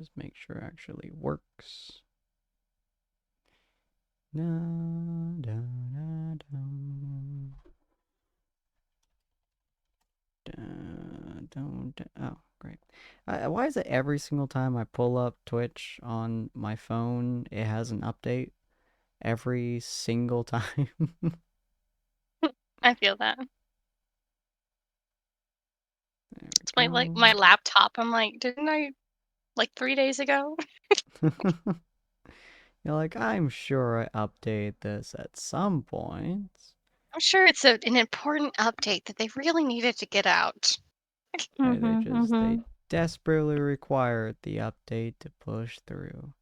Just make sure it actually works. Da, da, da, da. Oh, great. Why is it every single time I pull up Twitch on my phone, it has an update? Every single time. I feel that. It's There my we my go. laptop. I'm like, didn't I 3 days ago? You're like, I'm sure I update this at some point. I'm sure it's an important update that they really needed to get out. They desperately required the update to push through.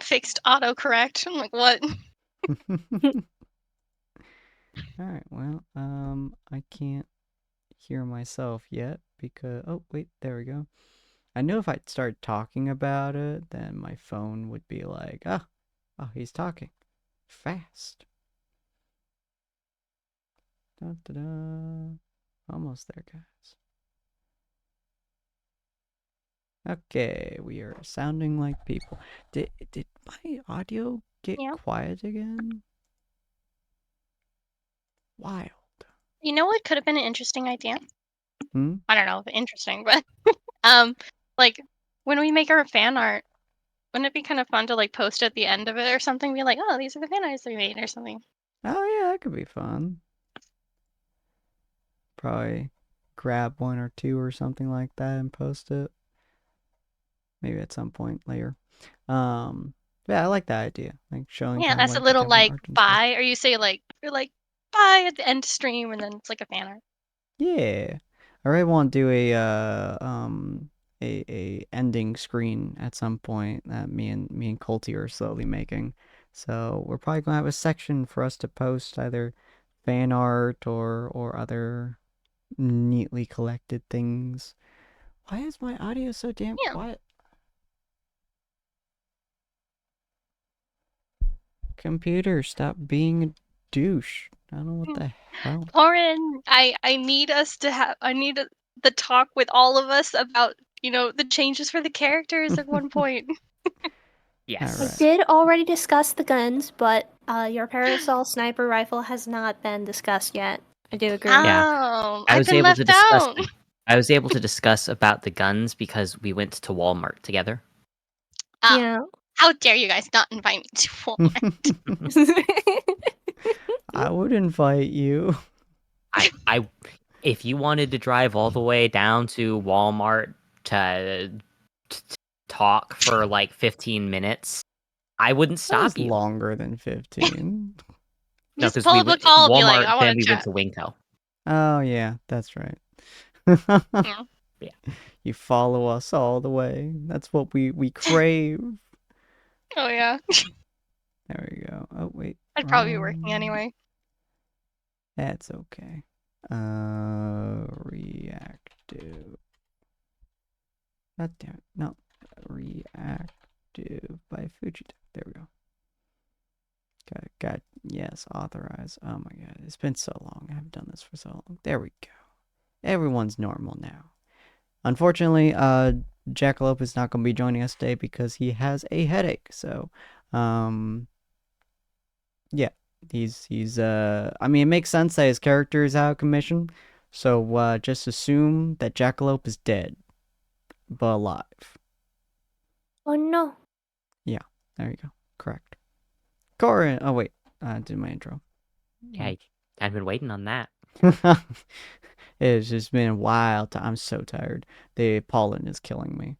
Fixed autocorrect. I'm like, what? Alright, well, I can't hear myself yet because oh wait, there we go. I knew if I start talking about it, then my phone would be like, oh, he's talking fast. Da, da, da. Almost there, guys. Okay, we are sounding like people. Did my audio get quiet again? Wild. You know what could have been an interesting idea? Hmm? I don't know if interesting, but like when we make our fan art, wouldn't it be kind of fun to like post at the end of it or something? Be like, oh, these are the fan arts we made or something. Oh yeah, that could be fun. Probably grab one or two or something like that and post it. Maybe at some point later. Yeah, I like that idea. Like showing Yeah, kind of that's a like the little different like art and stuff. bye, or you say like you're like bye at the end stream, and then it's like a fan art. Yeah, I really want to do a ending screen at some point that me and Colty are slowly making. So we're probably gonna have a section for us to post either fan art or other neatly collected things. Why is my audio so damn Yeah. quiet? Computer, stop being a douche. I don't know what the hell. Lauren, I need us to have. I need the talk with all of us about the changes for the characters at one point. Yes. All I right. did already discuss the guns, but your parasol sniper rifle has not been discussed yet. I do agree. Yeah. Oh, I I've was been able to left discuss out. I was able to discuss about the guns because we went to Walmart together. Yeah. How dare you guys not invite me to Walmart? I would invite you. I if you wanted to drive all the way down to Walmart to talk for like 15 minutes, I wouldn't That stop was you. longer than 15. No, Just because pull we up a went call, be like, Walmart, I then want we to went chat. to Winco. Oh, yeah, that's right. Yeah. Yeah. You follow us all the way. That's what we crave. Oh yeah. There we go. Oh, wait. I'd probably be working anyway. That's okay. Reactive. God damn it. No. Reactive by Fujita. There we go. Got yes, authorize. Oh my god. It's been so long. I haven't done this for so long. There we go. Everyone's normal now. Unfortunately, Jackalope is not going to be joining us today because he has a headache. So, yeah, he's I mean, it makes sense that his character is out of commission. So, just assume that Jackalope is dead, but alive. Oh no. Yeah, there you go. Correct. Corin. Oh wait, I did my intro. Yeah, I've been waiting on that. It's just been a while. I'm so tired. The pollen is killing me.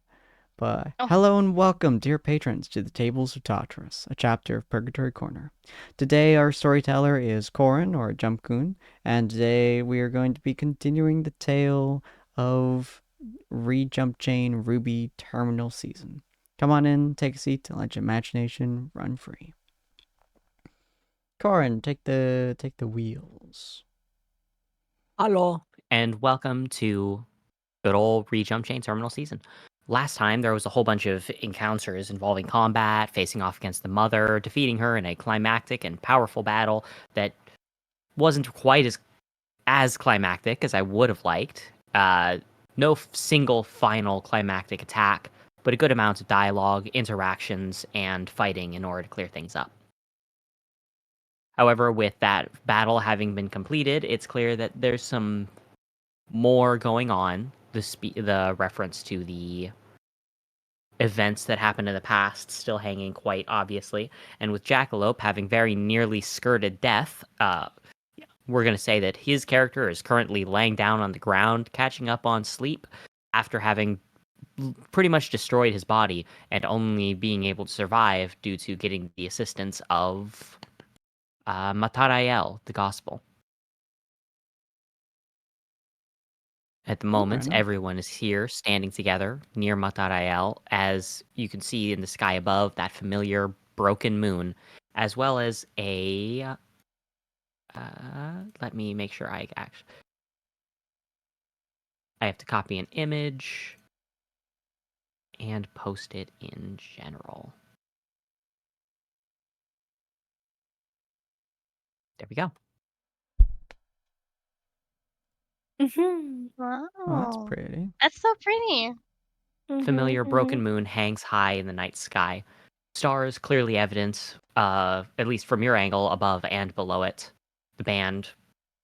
But Oh. hello and welcome, dear patrons, to the Tables of Tartarus, a chapter of Purgatory Corner. Today, our storyteller is Corin, or Jumpchain, and today we are going to be continuing the tale of Jumpchain RWBY Terminal Season. Come on in, take a seat, and let your imagination run free. Corin, take the wheels. Hello. And welcome to good old Jumpchain Terminal Season. Last time, there was a whole bunch of encounters involving combat, facing off against the mother, defeating her in a climactic and powerful battle that wasn't quite as climactic as I would have liked. No single final climactic attack but a good amount of dialogue, interactions, and fighting in order to clear things up. However, with that battle having been completed, it's clear that there's some more going on. The reference to the events that happened in the past still hanging quite obviously, and with Jackalope having very nearly skirted death, we're going to say that his character is currently laying down on the ground, catching up on sleep after having pretty much destroyed his body and only being able to survive due to getting the assistance of Matarael, the gospel. At the moment, enough. everyone is here, standing together near Matarael, as you can see in the sky above that familiar broken moon, as well as a. Let me make sure I have to copy an image and post it in general. There we go. Wow. Oh, that's pretty. That's so pretty. Familiar broken moon hangs high in the night sky. Stars clearly evident, at least from your angle, above and below it. The band,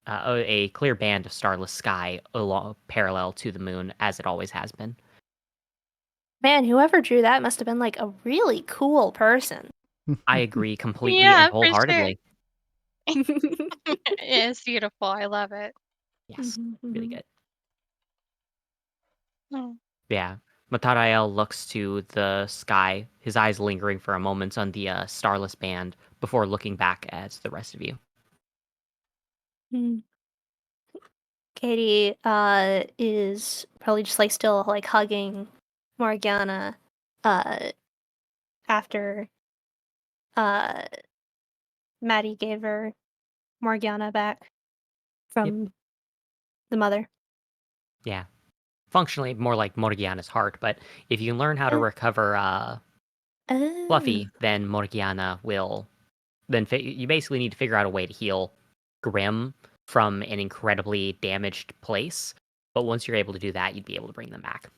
a clear band of starless sky parallel to the moon, as it always has been. Man, whoever drew that must have been like a really cool person. I agree completely Yeah, and for sure. wholeheartedly. It's beautiful. I love it. Yes, really good. Mm. Yeah. Matarael looks to the sky, his eyes lingering for a moment on the starless band before looking back at the rest of you. Katie is probably just like still like hugging Morgana after Maddie gave her Morgana back from the mother. Yeah. Functionally more like Morgiana's heart, but if you can learn how to recover Fluffy, then Morgiana will. Then you basically need to figure out a way to heal Grim from an incredibly damaged place. But once you're able to do that, you'd be able to bring them back.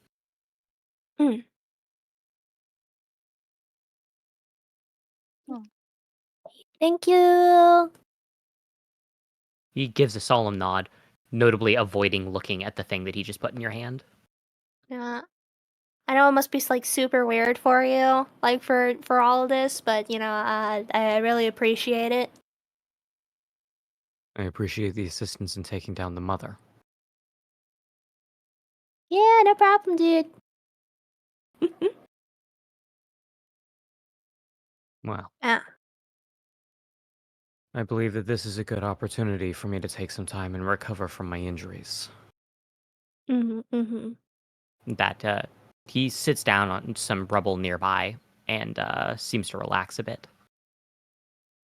Thank you. He gives a solemn nod, notably avoiding looking at the thing that he just put in your hand. Yeah. I know it must be like super weird for you, like for all of this, but you know, I really appreciate it. I appreciate the assistance in taking down the mother. Yeah, no problem, dude. Well, Ah. I believe that this is a good opportunity for me to take some time and recover from my injuries. That he sits down on some rubble nearby and seems to relax a bit.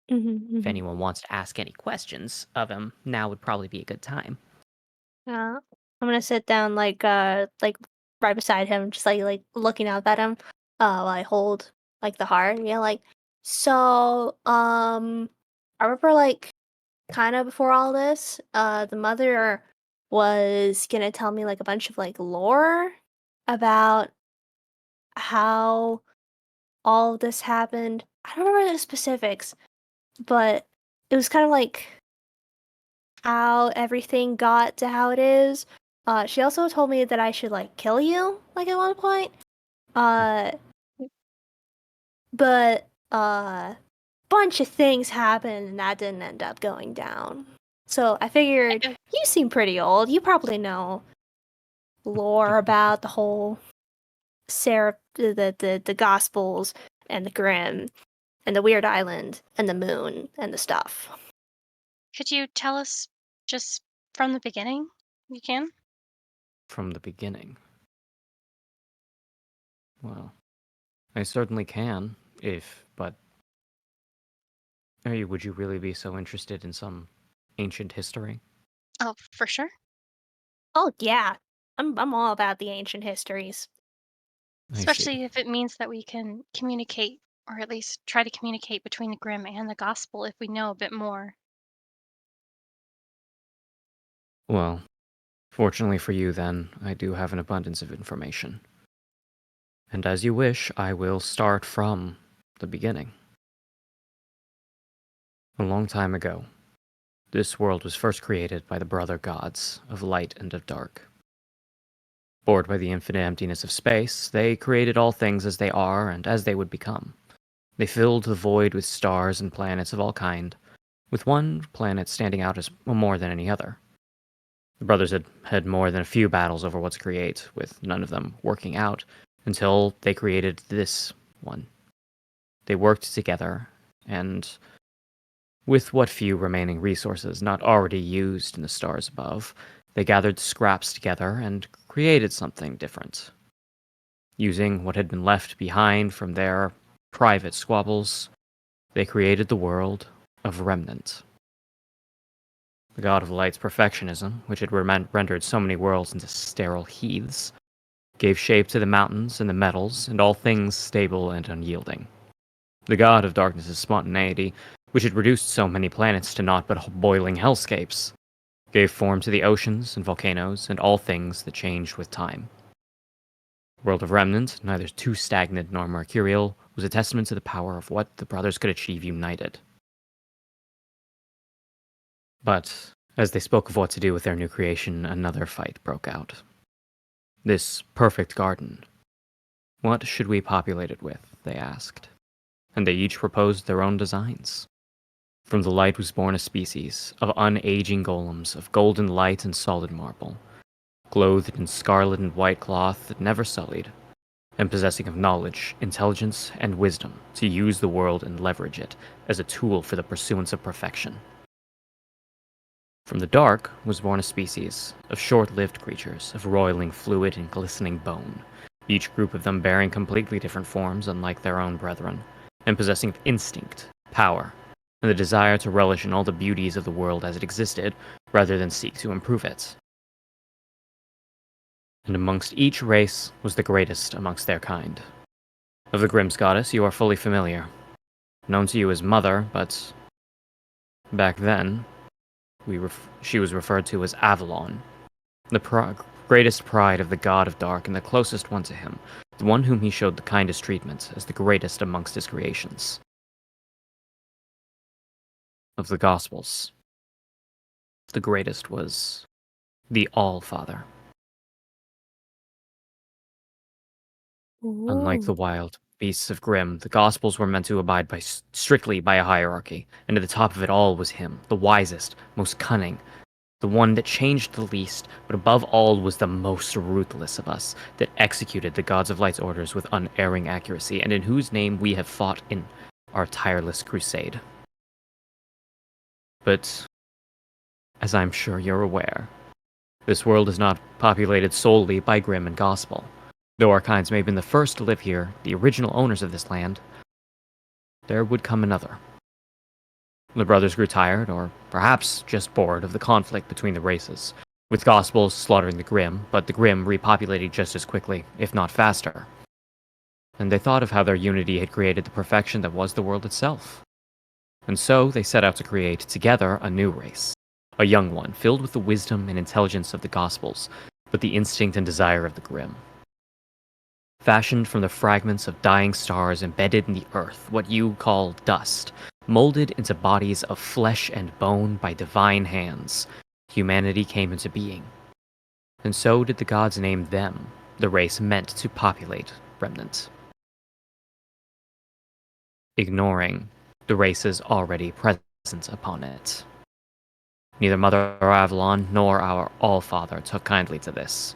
If anyone wants to ask any questions of him, now would probably be a good time. I'm gonna sit down like right beside him, just like looking up at him, while I hold like the heart and like, so I remember like kind of before all this, the mother was gonna tell me like a bunch of like lore about how all of this happened. I don't remember the specifics, but it was kind of like how everything got to how it is. She also told me that I should like kill you, like at one point. But bunch of things happened and that didn't end up going down. So I figured you seem pretty old. You probably know lore about the whole the Gospels and the Grimm and the Weird Island and the moon and the stuff. Could you tell us just from the beginning? You can? From the beginning. Well, I certainly can, but hey, would you really be so interested in some ancient history? Oh, for sure. Oh yeah. I'm all about the ancient histories. I see. Especially if it means that we can communicate, or at least try to communicate between the Grimm and the Gospel if we know a bit more. Well, fortunately for you then, I do have an abundance of information. And as you wish, I will start from the beginning. A long time ago, this world was first created by the brother gods of light and of dark. Bored by the infinite emptiness of space, they created all things as they are and as they would become. They filled the void with stars and planets of all kind, with one planet standing out as more than any other. The brothers had had more than a few battles over what to create, with none of them working out, until they created this one. They worked together, and with what few remaining resources not already used in the stars above, they gathered scraps together and created something different. Using what had been left behind from their private squabbles, they created the world of Remnant. The god of light's perfectionism, which had rendered so many worlds into sterile heaths, gave shape to the mountains and the metals and all things stable and unyielding. The god of darkness's spontaneity, which had reduced so many planets to naught but boiling hellscapes, gave form to the oceans and volcanoes and all things that changed with time. The world of Remnant, neither too stagnant nor mercurial, was a testament to the power of what the brothers could achieve united. But as they spoke of what to do with their new creation, another fight broke out. This perfect garden. What should we populate it with? They asked. And they each proposed their own designs. From the light was born a species of unaging golems of golden light and solid marble, clothed in scarlet and white cloth that never sullied, and possessing of knowledge, intelligence, and wisdom to use the world and leverage it as a tool for the pursuance of perfection. From the dark was born a species of short-lived creatures of roiling fluid and glistening bone, each group of them bearing completely different forms unlike their own brethren, and possessing instinct, power, and the desire to relish in all the beauties of the world as it existed, rather than seek to improve it. And amongst each race was the greatest amongst their kind. Of the Grimm's goddess you are fully familiar, known to you as Mother, but back then, she was referred to as Avalon, the greatest pride of the god of dark and the closest one to him, the one whom he showed the kindest treatment as the greatest amongst his creations. Of the Gospels, the greatest was the All-Father. Unlike the wild beasts of Grimm, the Gospels were meant to abide strictly by a hierarchy, and at the top of it all was him, the wisest, most cunning, the one that changed the least, but above all was the most ruthless of us, that executed the Gods of Light's orders with unerring accuracy, and in whose name we have fought in our tireless crusade. But, as I'm sure you're aware, this world is not populated solely by Grimm and Gospel. Though our kinds may have been the first to live here, the original owners of this land, there would come another. The brothers grew tired, or perhaps just bored, of the conflict between the races, with Gospels slaughtering the Grimm, but the Grimm repopulating just as quickly, if not faster. And they thought of how their unity had created the perfection that was the world itself. And so they set out to create, together, a new race. A young one, filled with the wisdom and intelligence of the Gospels, but the instinct and desire of the Grimm. Fashioned from the fragments of dying stars embedded in the earth, what you call dust, molded into bodies of flesh and bone by divine hands, humanity came into being. And so did the gods name them, the race meant to populate Remnant, ignoring the races already present upon it. Neither Mother Avalon nor our All-Father took kindly to this.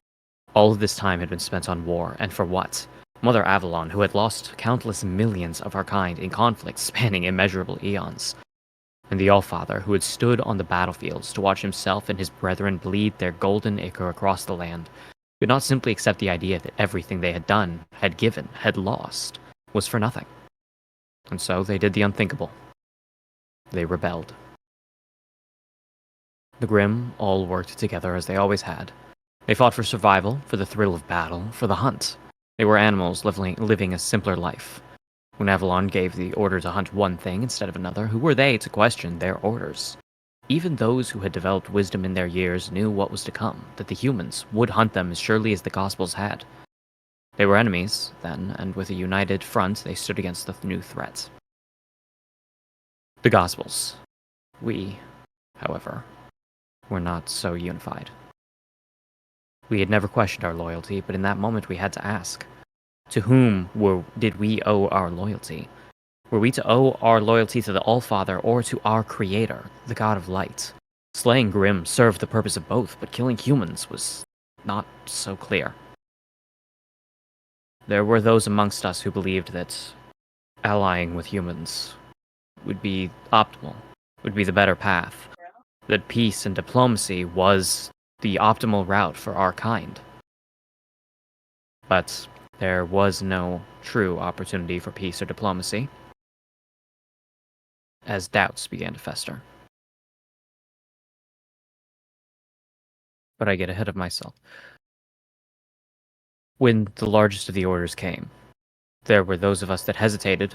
All of this time had been spent on war, and for what? Mother Avalon, who had lost countless millions of her kind in conflicts spanning immeasurable eons. And the All-Father, who had stood on the battlefields to watch himself and his brethren bleed their golden ichor across the land, could not simply accept the idea that everything they had done, had given, had lost, was for nothing. And so they did the unthinkable. They rebelled. The Grimm all worked together as they always had. They fought for survival, for the thrill of battle, for the hunt. They were animals living a simpler life. When Avalon gave the order to hunt one thing instead of another, who were they to question their orders? Even those who had developed wisdom in their years knew what was to come, that the humans would hunt them as surely as the Gospels had. They were enemies then, and with a united front, they stood against the new threat. The Gospels. We, however, were not so unified. We had never questioned our loyalty, but in that moment we had to ask, to whom did we owe our loyalty? Were we to owe our loyalty to the All-Father or to our Creator, the God of Light? Slaying Grimm served the purpose of both, but killing humans was not so clear. There were those amongst us who believed that allying with humans would be optimal, would be the better path, that peace and diplomacy was the optimal route for our kind. But there was no true opportunity for peace or diplomacy, as doubts began to fester. But I get ahead of myself. When the largest of the orders came, there were those of us that hesitated,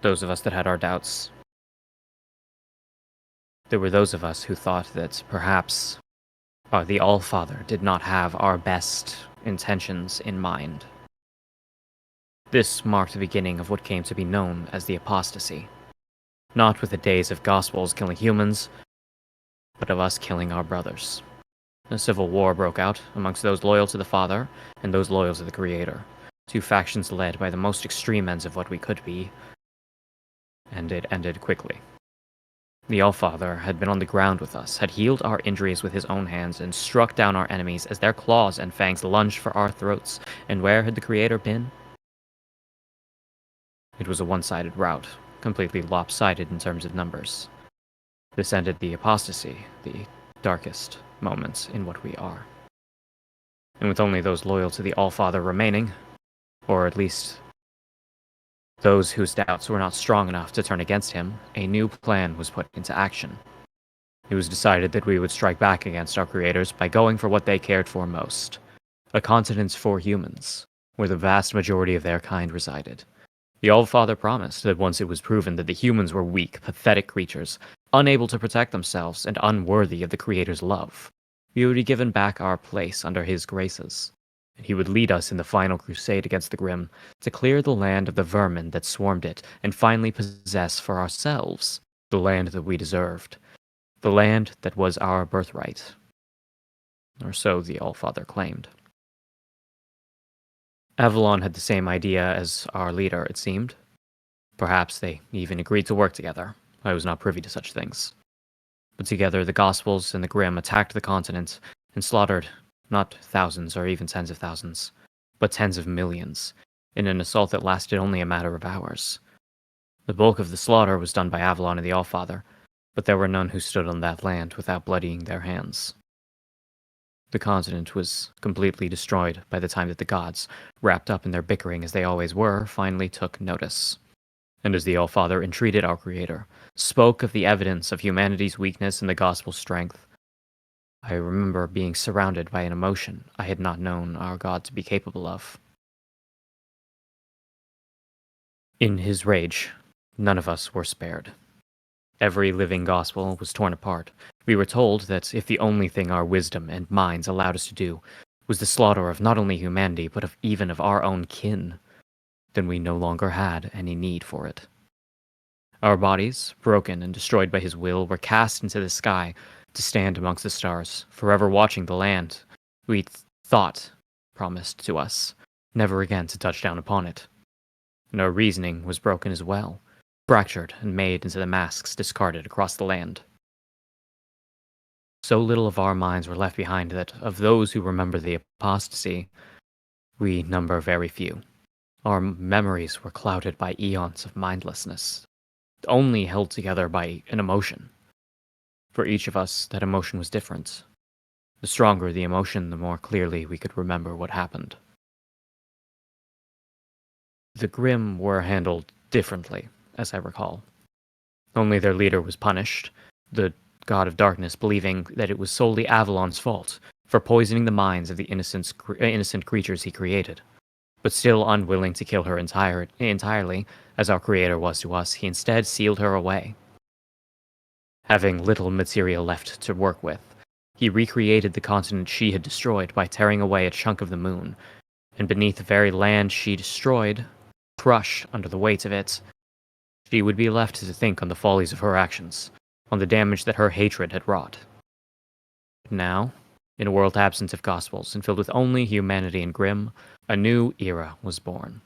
those of us that had our doubts. There were those of us who thought that perhaps the All-Father did not have our best intentions in mind. This marked the beginning of what came to be known as the apostasy. Not with the days of Gospels killing humans, but of us killing our brothers. A civil war broke out amongst those loyal to the Father and those loyal to the Creator, two factions led by the most extreme ends of what we could be, and it ended quickly. The All-Father had been on the ground with us, had healed our injuries with his own hands, and struck down our enemies as their claws and fangs lunged for our throats. And where had the Creator been? It was a one-sided rout, completely lopsided in terms of numbers. This ended the apostasy, the darkest moments in what we are. And with only those loyal to the All-Father remaining, or at least those whose doubts were not strong enough to turn against him, a new plan was put into action. It was decided that we would strike back against our creators by going for what they cared for most, a continent for humans, where the vast majority of their kind resided. The All-Father promised that once it was proven that the humans were weak, pathetic creatures, unable to protect themselves and unworthy of the Creator's love, we would be given back our place under his graces. And he would lead us in the final crusade against the Grimm to clear the land of the vermin that swarmed it and finally possess for ourselves the land that we deserved, the land that was our birthright. Or so the All-Father claimed. Avalon had the same idea as our leader, it seemed. Perhaps they even agreed to work together. I was not privy to such things. But together the Gospels and the Grimm attacked the continent and slaughtered not thousands or even tens of thousands, but tens of millions, in an assault that lasted only a matter of hours. The bulk of the slaughter was done by Avalon and the Allfather, but there were none who stood on that land without bloodying their hands. The continent was completely destroyed by the time that the gods, wrapped up in their bickering as they always were, finally took notice. And as the Allfather entreated our Creator, spoke of the evidence of humanity's weakness and the gospel's strength, I remember being surrounded by an emotion I had not known our God to be capable of. In his rage, none of us were spared. Every living gospel was torn apart. We were told that if the only thing our wisdom and minds allowed us to do was the slaughter of not only humanity, but even of our own kin, then we no longer had any need for it. Our bodies, broken and destroyed by his will, were cast into the sky to stand amongst the stars, forever watching the land we thought promised to us, never again to touch down upon it. And our reasoning was broken as well, fractured and made into the masks discarded across the land. So little of our minds were left behind that of those who remember the apostasy, we number very few. Our memories were clouded by eons of mindlessness, only held together by an emotion. For each of us, that emotion was different. The stronger the emotion, the more clearly we could remember what happened. The Grimm were handled differently, as I recall. Only their leader was punished, the god of darkness believing that it was solely Avalon's fault for poisoning the minds of the innocent creatures he created. But still unwilling to kill her entirely, as our Creator was to us, he instead sealed her away. Having little material left to work with, he recreated the continent she had destroyed by tearing away a chunk of the moon, and beneath the very land she destroyed, crush under the weight of it, she would be left to think on the follies of her actions, on the damage that her hatred had wrought. But now, in a world absent of gospels and filled with only humanity and grim, a new era was born.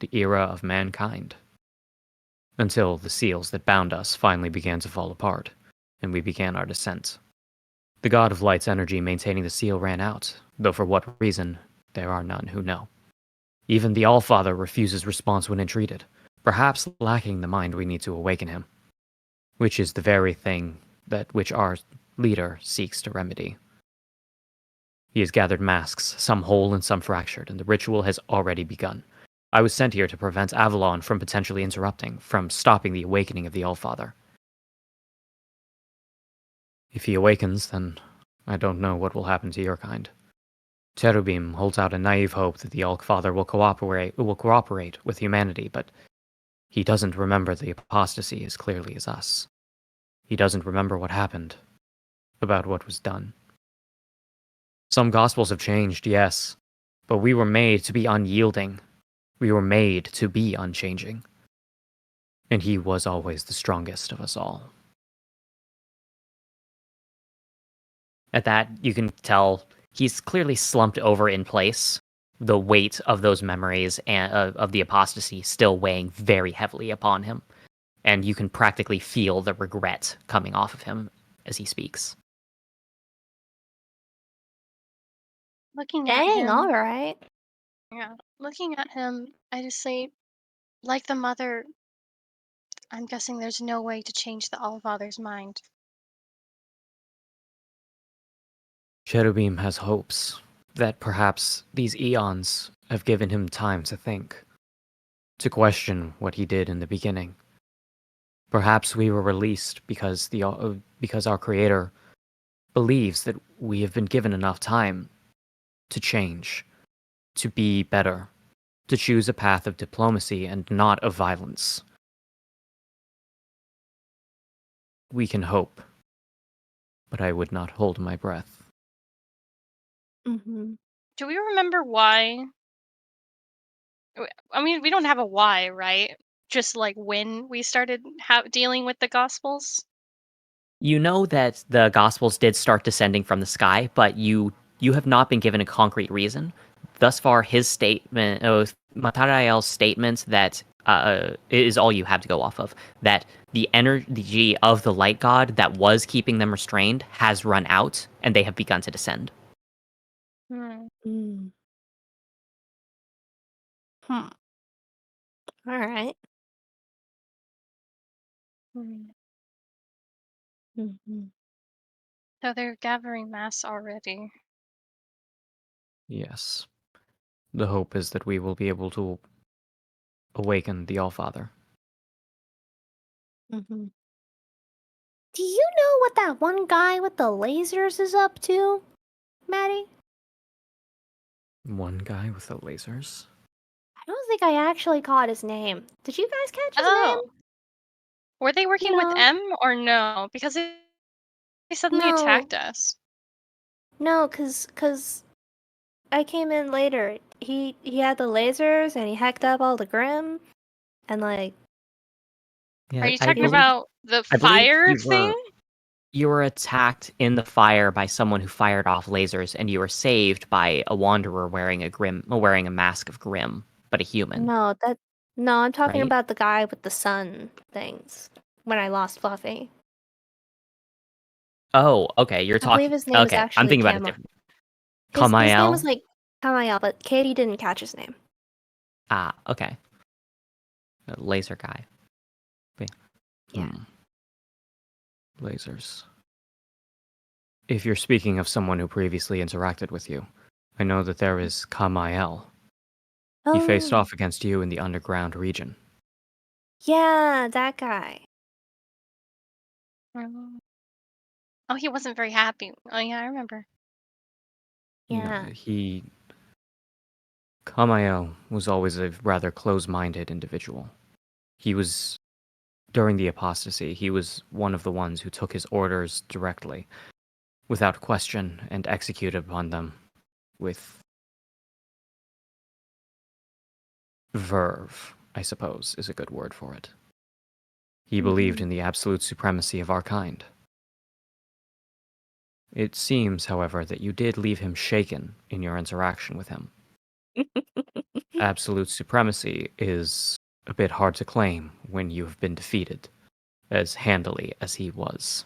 The era of mankind. Until the seals that bound us finally began to fall apart, and we began our descent. The god of light's energy maintaining the seal ran out, though for what reason, there are none who know. Even the Allfather refuses response when entreated, perhaps lacking the mind we need to awaken him, which is the very thing that which our leader seeks to remedy. He has gathered masks, some whole and some fractured, and the ritual has already begun. I was sent here to prevent Avalon from potentially interrupting, from stopping the awakening of the Allfather. If he awakens, then I don't know what will happen to your kind. Cherubim holds out a naive hope that the Allfather will cooperate with humanity, but he doesn't remember the apostasy as clearly as us. He doesn't remember what happened, about what was done. Some gospels have changed, yes, but we were made to be unyielding. We were made to be unchanging. And he was always the strongest of us all. At that, you can tell he's clearly slumped over in place, the weight of those memories and of the apostasy still weighing very heavily upon him. And you can practically feel the regret coming off of him as he speaks. Looking at Dang, him, alright. yeah, looking at him, I just say, like the mother, I'm guessing there's no way to change the Allfather's mind. Cherubim has hopes that perhaps these eons have given him time to think, to question what he did in the beginning. Perhaps we were released because our Creator believes that we have been given enough time to change, to be better, to choose a path of diplomacy and not of violence. We can hope, but I would not hold my breath. Mm-hmm. Do we remember why? I mean, we don't have a why, right? Just like when we started dealing with the Gospels. You know that the Gospels did start descending from the sky, but you have not been given a concrete reason. Thus far, his statement, Matarael's statement that is all you have to go off of, that the energy of the light god that was keeping them restrained has run out, and they have begun to descend. Hmm. Mm. Hmm. Alright. Hmm. Mm-hmm. So they're gathering mass already. Yes. The hope is that we will be able to awaken the Allfather. Mm-hmm. Do you know what that one guy with the lasers is up to, Maddie? One guy with the lasers? I don't think I actually caught his name. Did you guys catch his name? Oh, were they working with No. M or no? Because they suddenly No. attacked us. No, cause I came in later. He had the lasers and he hacked up all the Grim and like Yeah, Are you I talking believe about the I believe fire thing? you were attacked in the fire by someone who fired off lasers, and you were saved by a wanderer wearing a mask of Grim, but a human, no, I'm talking right? about the guy with the sun things when I lost Fluffy. Oh, okay. You're I believe talking. his name is Okay, I'm actually thinking about a Camo. different. His name was Kamael. like Kamael, but Katie didn't catch his name. Ah, okay. A laser guy. Yeah. Lasers. If you're speaking of someone who previously interacted with you, I know that there is Kamael. He faced Oh, off against you in the underground region. yeah, that guy. Mm. Oh, he wasn't very happy. Oh yeah, I remember. Yeah. Kamael was always a rather close-minded individual. He was, during the apostasy, he was one of the ones who took his orders directly, without question, and executed upon them with verve, I suppose, is a good word for it. He believed in the absolute supremacy of our kind. It seems, however, that you did leave him shaken in your interaction with him. Absolute supremacy is a bit hard to claim when you have been defeated as handily as he was.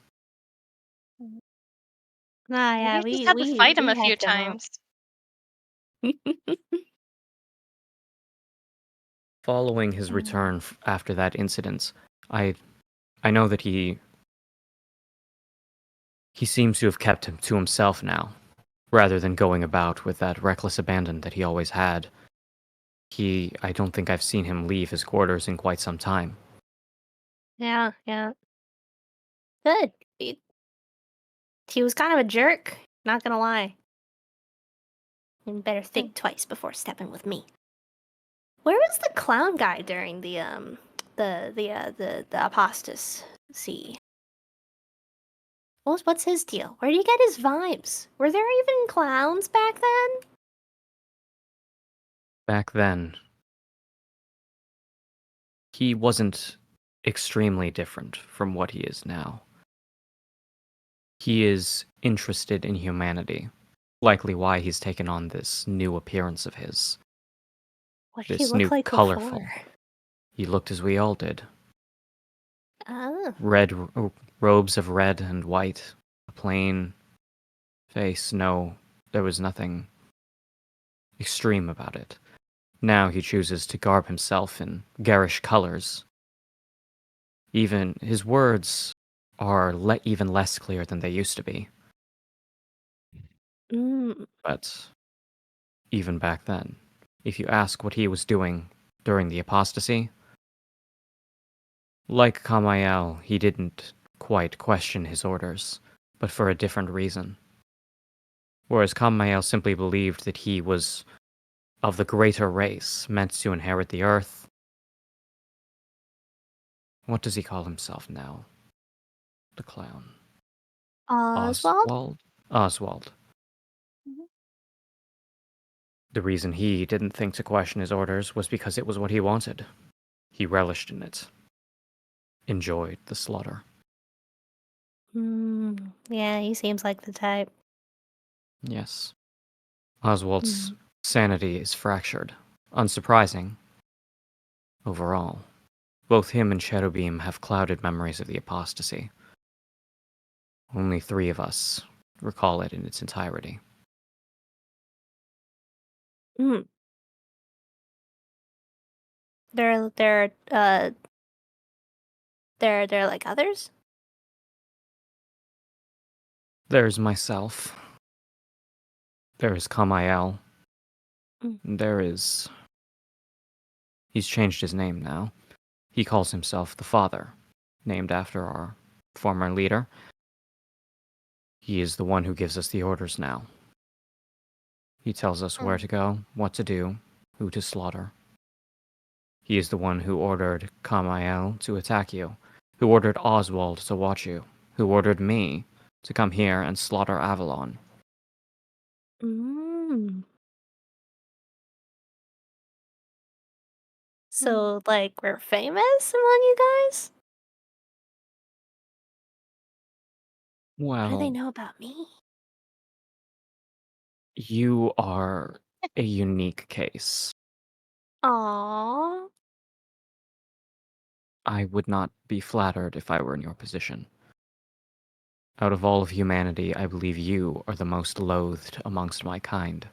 Nah, yeah, We just had to fight him we a few hyped him up. times. Following his return after that incident, I know that he seems to have kept him to himself now, rather than going about with that reckless abandon that he always had. I don't think I've seen him leave his quarters in quite some time. Yeah, yeah. Good. He was kind of a jerk, not gonna lie. You better think twice before stepping with me. Where was the clown guy during the apostasy? What's his deal? Where did he get his vibes? Were there even clowns back then? Back then, he wasn't extremely different from what he is now. He is interested in humanity, likely why he's taken on this new appearance of his. What did he This look new like colorful. before? He looked as we all did. Oh. Robes of red and white, a plain face. No, there was nothing extreme about it. Now he chooses to garb himself in garish colors. Even his words are even less clear than they used to be. But even back then, if you ask what he was doing during the apostasy, like Kamael, he didn't quite question his orders, but for a different reason. Whereas Kamael simply believed that he was of the greater race, meant to inherit the earth. What does he call himself now? The clown. Oswald? Oswald. The reason he didn't think to question his orders was because it was what he wanted. He relished in it. Enjoyed the slaughter. Yeah, he seems like the type. Yes. Oswald's sanity is fractured. Unsurprising. Overall, both him and Shadowbeam have clouded memories of the apostasy. Only 3 of us recall it in its entirety. There are like others? There's myself. There is Kamael. There is... He's changed his name now. He calls himself the Father, named after our former leader. He is the one who gives us the orders now. He tells us where to go, what to do, who to slaughter. He is the one who ordered Kamael to attack you, who ordered Oswald to watch you, who ordered me to come here and slaughter Avalon. So, like, we're famous among you guys? What do they Well, know about me? you are a unique case. Aww. I would not be flattered if I were in your position. Out of all of humanity, I believe you are the most loathed amongst my kind.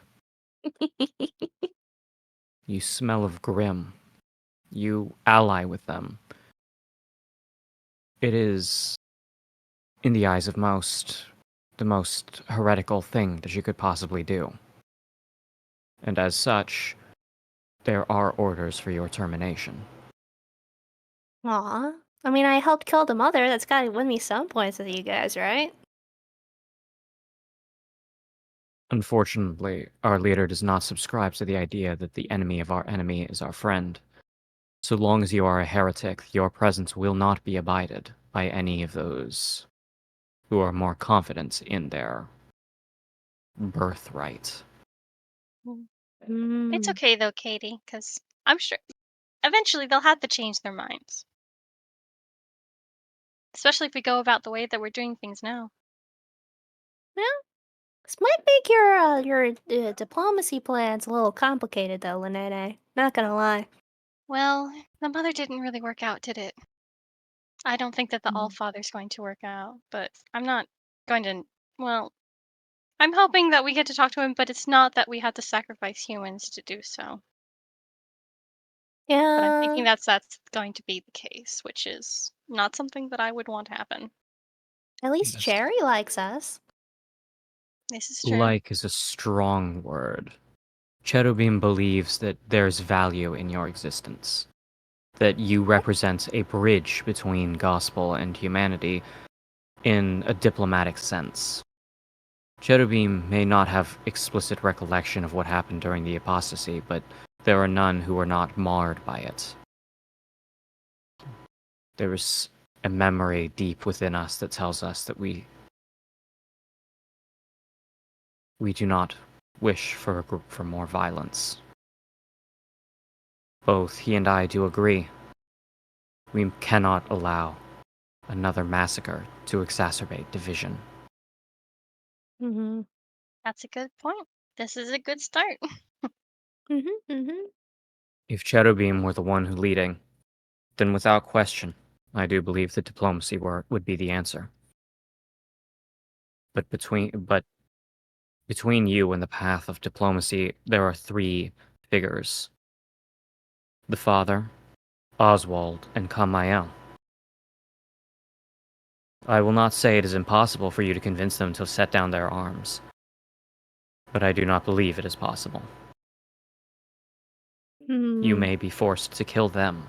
You smell of grim. You ally with them. It is, in the eyes of most, the most heretical thing that you could possibly do. And as such, there are orders for your termination. Aw. I mean, I helped kill the mother. That's gotta win me some points with you guys, right? Unfortunately, our leader does not subscribe to the idea that the enemy of our enemy is our friend. So long as you are a heretic, your presence will not be abided by any of those who are more confident in their birthright. It's okay though, Katie, because I'm sure eventually they'll have to change their minds. Especially if we go about the way that we're doing things now. This might make your diplomacy plans a little complicated, though, Linene. Not gonna lie. Well, the mother didn't really work out, did it? I don't think that the Mm. Allfather's going to work out, but I'm not going to. Well, I'm hoping that we get to talk to him, but it's not that we have to sacrifice humans to do so. But I'm thinking Yeah, that's going to be the case, which is not something that I would want to happen. at least Yes. Cherry likes us. This is true. Like is a strong word. Cherubim believes that there's value in your existence, that you represent a bridge between gospel and humanity in a diplomatic sense. Cherubim may not have explicit recollection of what happened during the apostasy, but there are none who are not marred by it. There is a memory deep within us that tells us that we do not wish for more violence. Both he and I do agree. We cannot allow another massacre to exacerbate division. Mm-hmm. That's a good point. This is a good start. Mm-hmm. Mm-hmm. If Cherubim were the one who leading, then without question, I do believe that diplomacy would be the answer. But between you and the path of diplomacy, there are three figures: the father, Oswald, and Kamael. I will not say it is impossible for you to convince them to set down their arms, but I do not believe it is possible. You may be forced to kill them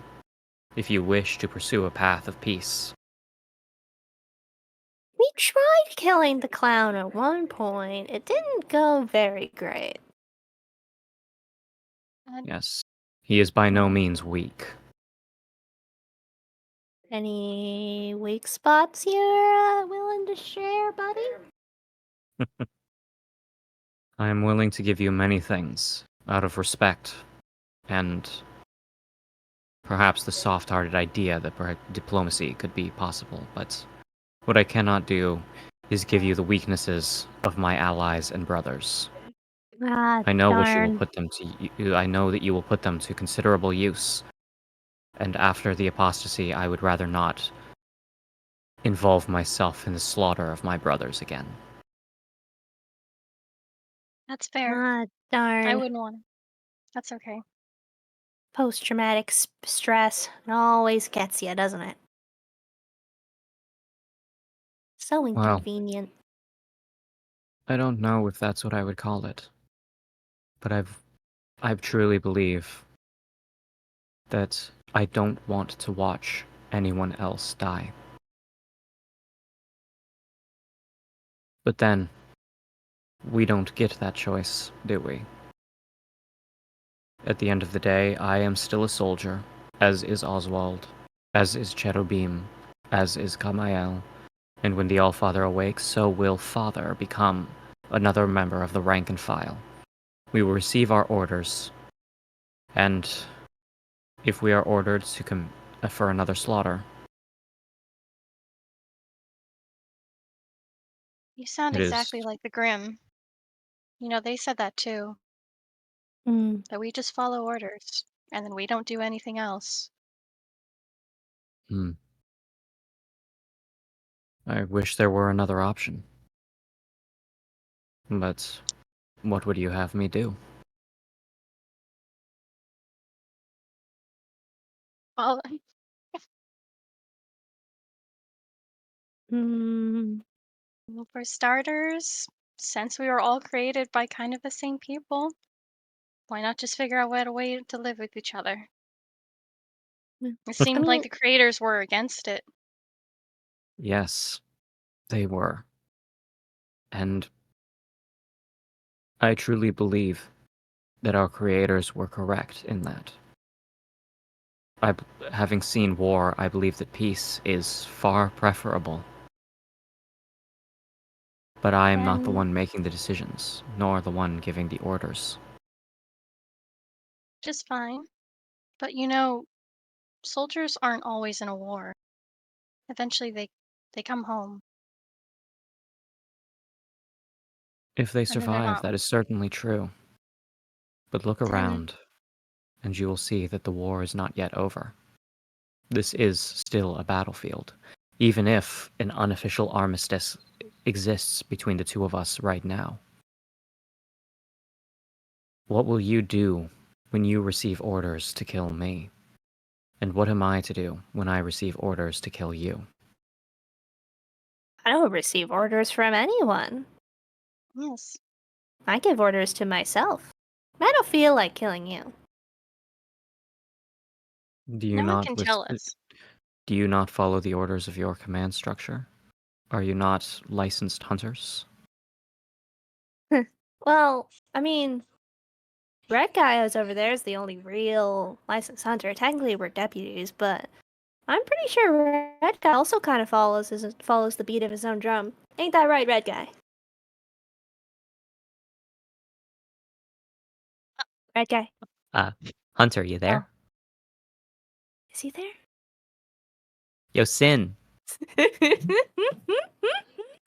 if you wish to pursue a path of peace. We tried killing the clown at one point. It didn't go very great. Yes, he is by no means weak. Any weak spots you're willing to share, buddy? I am willing to give you many things out of respect and perhaps the soft-hearted idea that diplomacy could be possible, but what I cannot do is give you the weaknesses of my allies and brothers. Ah, I know what you will darn. put them to. I know that you will put them to considerable use. And after the apostasy, I would rather not involve myself in the slaughter of my brothers again. That's fair. Ah, I darn. wouldn't want to. That's okay. Post-traumatic stress. It always gets you, doesn't it? So Well, inconvenient. I don't know if that's what I would call it, but I truly believe that I don't want to watch anyone else die. But then, we don't get that choice, do we? At the end of the day, I am still a soldier, as is Oswald, as is Cherubim, as is Kamael, and when the Allfather awakes, so will Father become another member of the rank and file. We will receive our orders, and if we are ordered to for another slaughter, You sound it is. exactly like the Grimm. You know, they said that too. Mm. That we just follow orders, and then we don't do anything else. Hmm. I wish there were another option. But what would you have me do? Well, Mm. for starters, since we were all created by kind of the same people, why not just figure out what a way to live with each other? It I seemed like mean, the creators were against it. Yes, they were. And I truly believe that our creators were correct in that. Having seen war, I believe that peace is far preferable. But I am not the And one making the decisions, nor the one giving the orders. just fine. But soldiers aren't always in a war. Eventually they come home, If they and then they're survive, not. that is certainly true. But look Then around, and you will see that the war is not yet over. This is still a battlefield, even if an unofficial armistice exists between the two of us right now. What will you do when you receive orders to kill me? And what am I to do when I receive orders to kill you? I don't receive orders from anyone. yes, I give orders to myself. I don't feel like killing you. Do you no one not can tell us. do you not follow the orders of your command structure? Are you not licensed hunters? Well, I mean, Red Guy is over there is the only real licensed hunter. Technically, we're deputies, but I'm pretty sure Red Guy also kind of follows the beat of his own drum. Ain't that right, Red Guy? Red Guy. Hunter, you there? Oh. Is he there? Yo, Sin.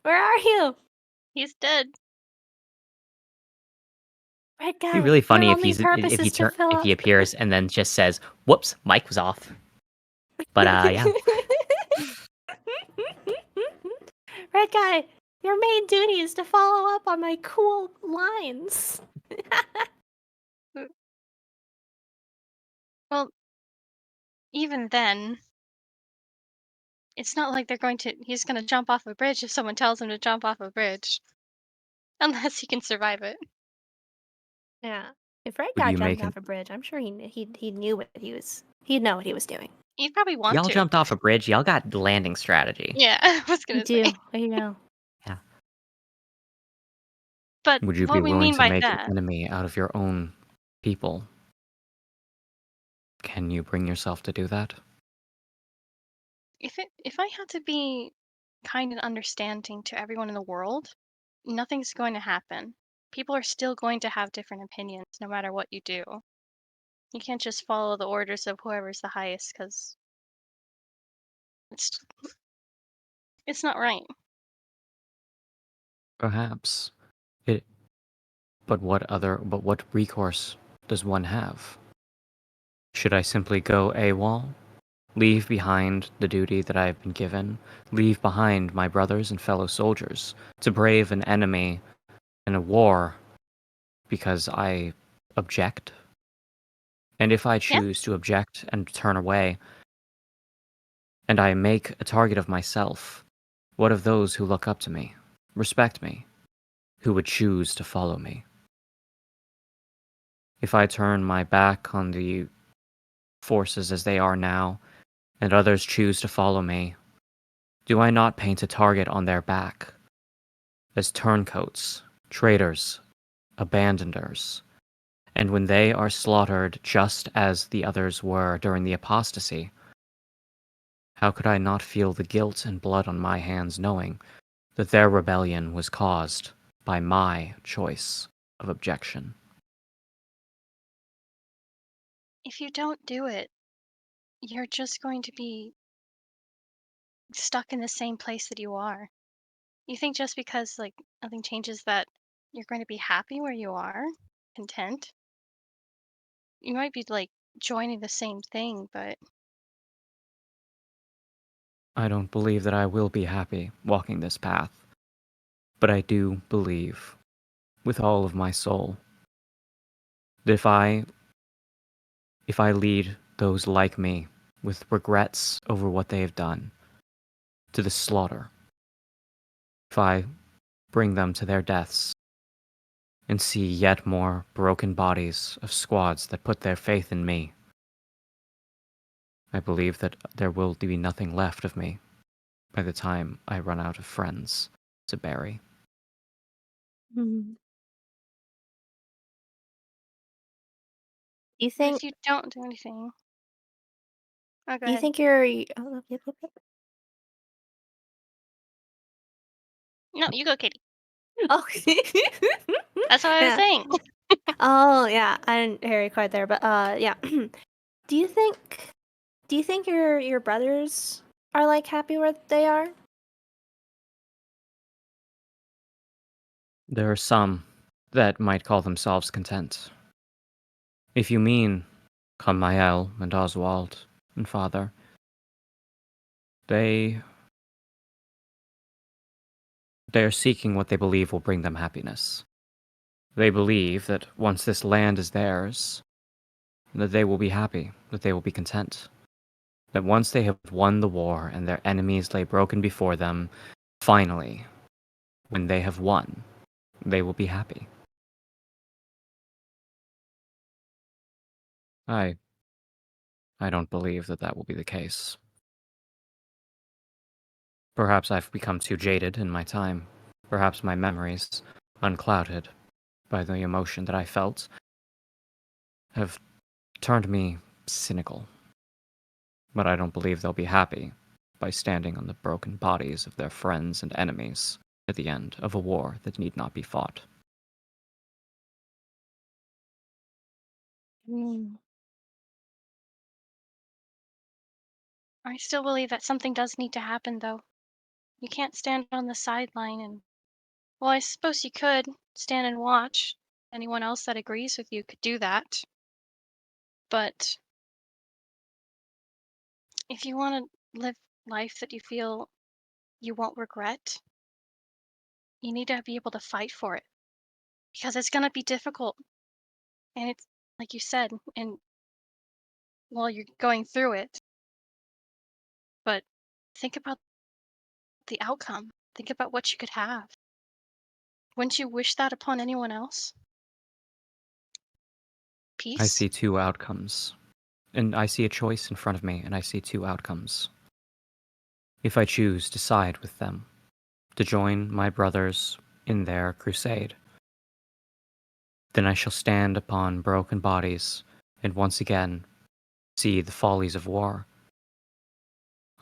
Where are you? He's dead. Red Guy. It'd be really funny your if only purpose is to fill if up. he appears and then just says, "Whoops, mic was off." But yeah. Red Guy, your main duty is to follow up on my cool lines. Well, even then, it's not like he's gonna jump off a bridge if someone tells him to jump off a bridge. Unless he can survive it. Yeah. If Red Would Guy you jumped make off a bridge, I'm sure he knew what he was. He'd know what he was doing. He'd probably want y'all to. jumped off a bridge? Y'all got landing strategy. Yeah, I was You gonna say. do. You know. Yeah. But Would you be what we willing mean to by make an that, enemy out of your own people? Can you bring yourself to do that? if I had to be kind and understanding to everyone in the world, nothing's going to happen. People are still going to have different opinions no matter what you do. You can't just follow the orders of whoever's the highest because it's it's not right. Perhaps. It but what recourse does one have? Should I simply go AWOL? Leave behind the duty that I have been given, leave behind my brothers and fellow soldiers, to brave an enemy in a war because I object? And if I Yeah, choose to object and turn away, and I make a target of myself, what of those who look up to me, respect me, who would choose to follow me? If I turn my back on the forces as they are now, and others choose to follow me, do I not paint a target on their back as turncoats, traitors, abandoners? And when they are slaughtered just as the others were during the apostasy, how could I not feel the guilt and blood on my hands knowing that their rebellion was caused by my choice of objection? if you don't do it, you're just going to be stuck in the same place that you are. You think just because nothing changes that you're going to be happy where you are, content? You might be joining the same thing, but I don't believe that I will be happy walking this path, but I do believe, with all of my soul, that if I lead those like me with regrets over what they have done to the slaughter, if I bring them to their deaths and see yet more broken bodies of squads that put their faith in me, I believe that there will be nothing left of me by the time I run out of friends to bury. Hmm. You what think? if you don't do anything? Oh, go You ahead. think you're? Oh, yep. No, you go, Katie. Oh. That's what I was Yeah. saying. Oh, yeah. I didn't hear you quite there, but yeah. Do you think your brothers are like happy where they are? There are some that might call themselves content. If you mean Kamael and Oswald and father, they are seeking what they believe will bring them happiness. They believe that once this land is theirs, that they will be happy, that they will be content. That once they have won the war and their enemies lay broken before them, finally, when they have won, they will be happy. I don't believe that will be the case. Perhaps I've become too jaded in my time. Perhaps my memories, unclouded by the emotion that I felt, have turned me cynical. But I don't believe they'll be happy by standing on the broken bodies of their friends and enemies at the end of a war that need not be fought. I still believe that something does need to happen, though. You can't stand on the sideline and, well, I suppose you could stand and watch. Anyone else that agrees with you could do that. But if you want to live life that you feel you won't regret, you need to be able to fight for it because it's going to be difficult. And it's like you said, and while you're going through it, but think about the outcome. Think about what you could have. Wouldn't you wish that upon anyone else? I Peace? see two outcomes, and I see a choice in front of me, and I see two outcomes. If I choose to side with them, to join my brothers in their crusade, then I shall stand upon broken bodies and once again see the follies of war.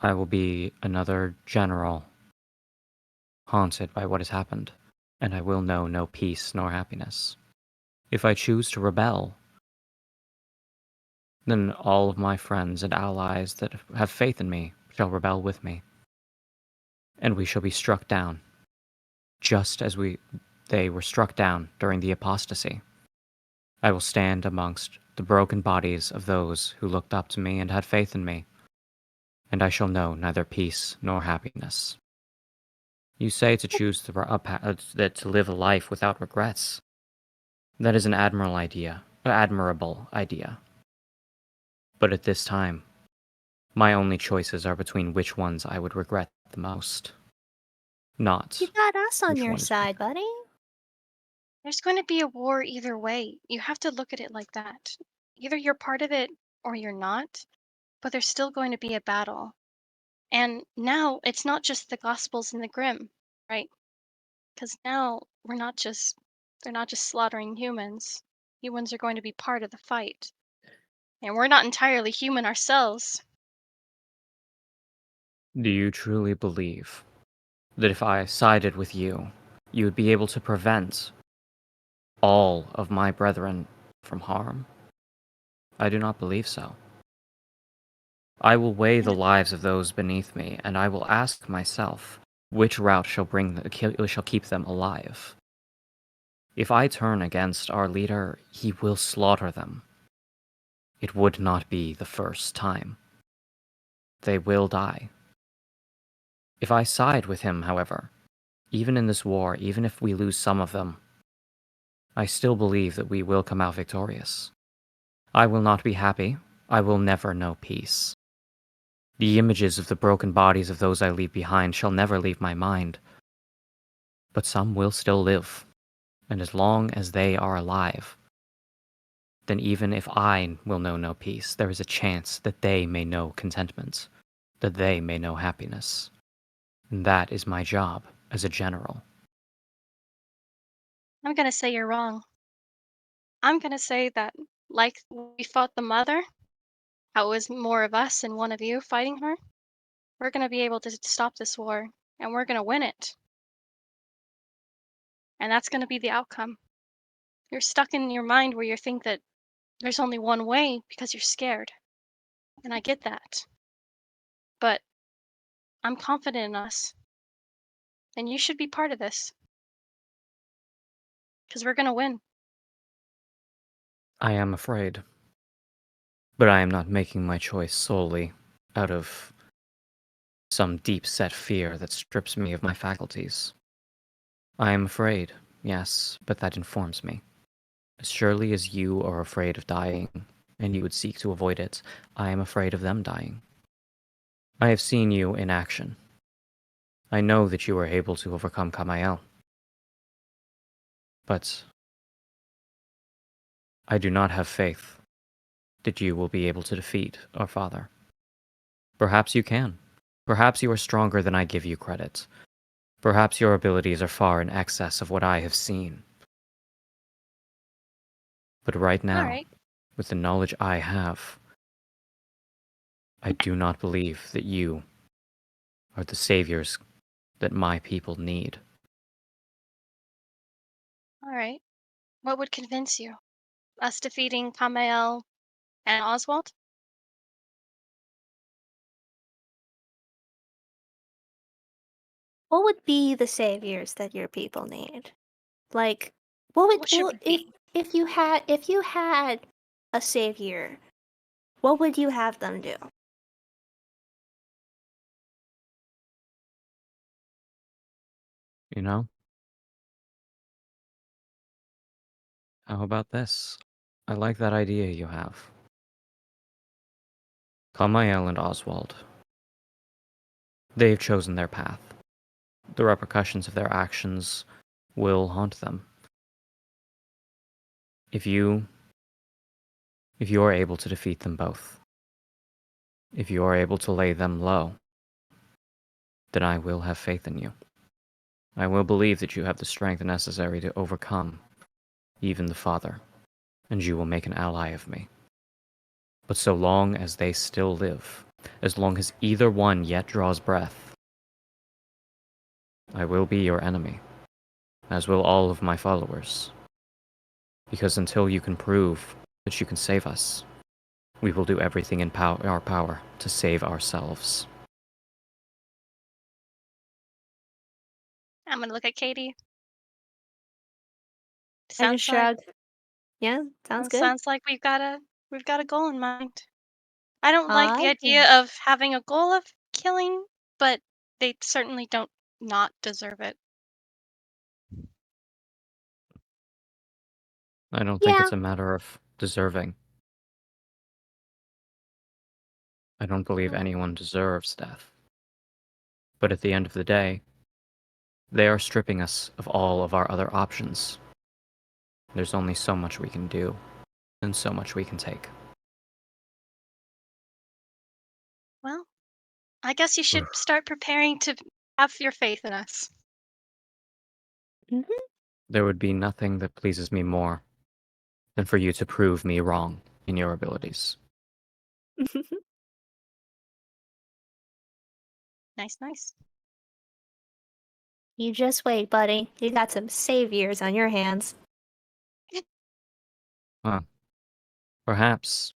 I will be another general, haunted by what has happened, and I will know no peace nor happiness. If I choose to rebel, then all of my friends and allies that have faith in me shall rebel with me, and we shall be struck down, just as they were struck down during the apostasy. I will stand amongst the broken bodies of those who looked up to me and had faith in me, and I shall know neither peace nor happiness. You say to choose that to live a life without regrets. That is an admirable idea. But at this time, my only choices are between which ones I would regret the most, not You got us on which your one is side, better. buddy. There's going to be a war either way. You have to look at it like that. Either you're part of it or you're not, but there's still going to be a battle. And now it's not just the Gospels and the Grimm, right? Because now they're not just slaughtering humans. Humans are going to be part of the fight. And we're not entirely human ourselves. Do you truly believe that if I sided with you, you would be able to prevent all of my brethren from harm? I do not believe so. I will weigh And the lives of those beneath me, and I will ask myself which route shall keep them alive. If I turn against our leader, he will slaughter them. It would not be the first time. They will die. If I side with him, however, even in this war, even if we lose some of them, I still believe that we will come out victorious. I will not be happy. I will never know peace. The images of the broken bodies of those I leave behind shall never leave my mind. But some will still live, and as long as they are alive, then even if I will know no peace, there is a chance that they may know contentment, that they may know happiness. And that is my job as a general. I'm going to say you're wrong. I'm going to say that, like we fought the mother, how it was more of us and one of you fighting her, we're going to be able to stop this war, and we're going to win it. And that's going to be the outcome. You're stuck in your mind where you think that there's only one way because you're scared. And I get that. But I'm confident in us. And you should be part of this. Because we're going to win. I am afraid. But I am not making my choice solely out of some deep-set fear that strips me of my faculties. I am afraid, yes, but that informs me. As surely as you are afraid of dying, and you would seek to avoid it, I am afraid of them dying. I have seen you in action. I know that you are able to overcome Kamael. But I do not have faith that you will be able to defeat our father. Perhaps you can. Perhaps you are stronger than I give you credit. Perhaps your abilities are far in excess of what I have seen. But right All now, right. with the knowledge I have, I do not believe that you are the saviors that my people need. All right. What would convince you? Us defeating Kamael and Oswald? What would be the saviors that your people need? Like, what would What should we be? if you had a savior, what would you have them do? You know? How about this? I like that idea you have. Kamael and Oswald. They've chosen their path. The repercussions of their actions will haunt them. If you are able to defeat them both, if you are able to lay them low, then I will have faith in you. I will believe that you have the strength necessary to overcome even the Father, and you will make an ally of me. But so long as they still live, as long as either one yet draws breath, I will be your enemy, as will all of my followers. Because until you can prove that you can save us, we will do everything in our power to save ourselves. I'm going to look at Katie. I just Sounds like shrug. Yeah, sounds good. sounds like we've got a goal in mind. I don't like the I think idea of having a goal of killing, but they certainly don't not deserve it. I don't think yeah. it's a matter of deserving. I don't believe Hmm. anyone deserves death. But at the end of the day, they are stripping us of all of our other options. There's only so much we can do, and so much we can take. Well, I guess you should start preparing to have your faith in us. Mhm. There would be nothing that pleases me more than for you to prove me wrong in your abilities. Nice, nice. You just wait, buddy. You got some saviors on your hands. Well, perhaps.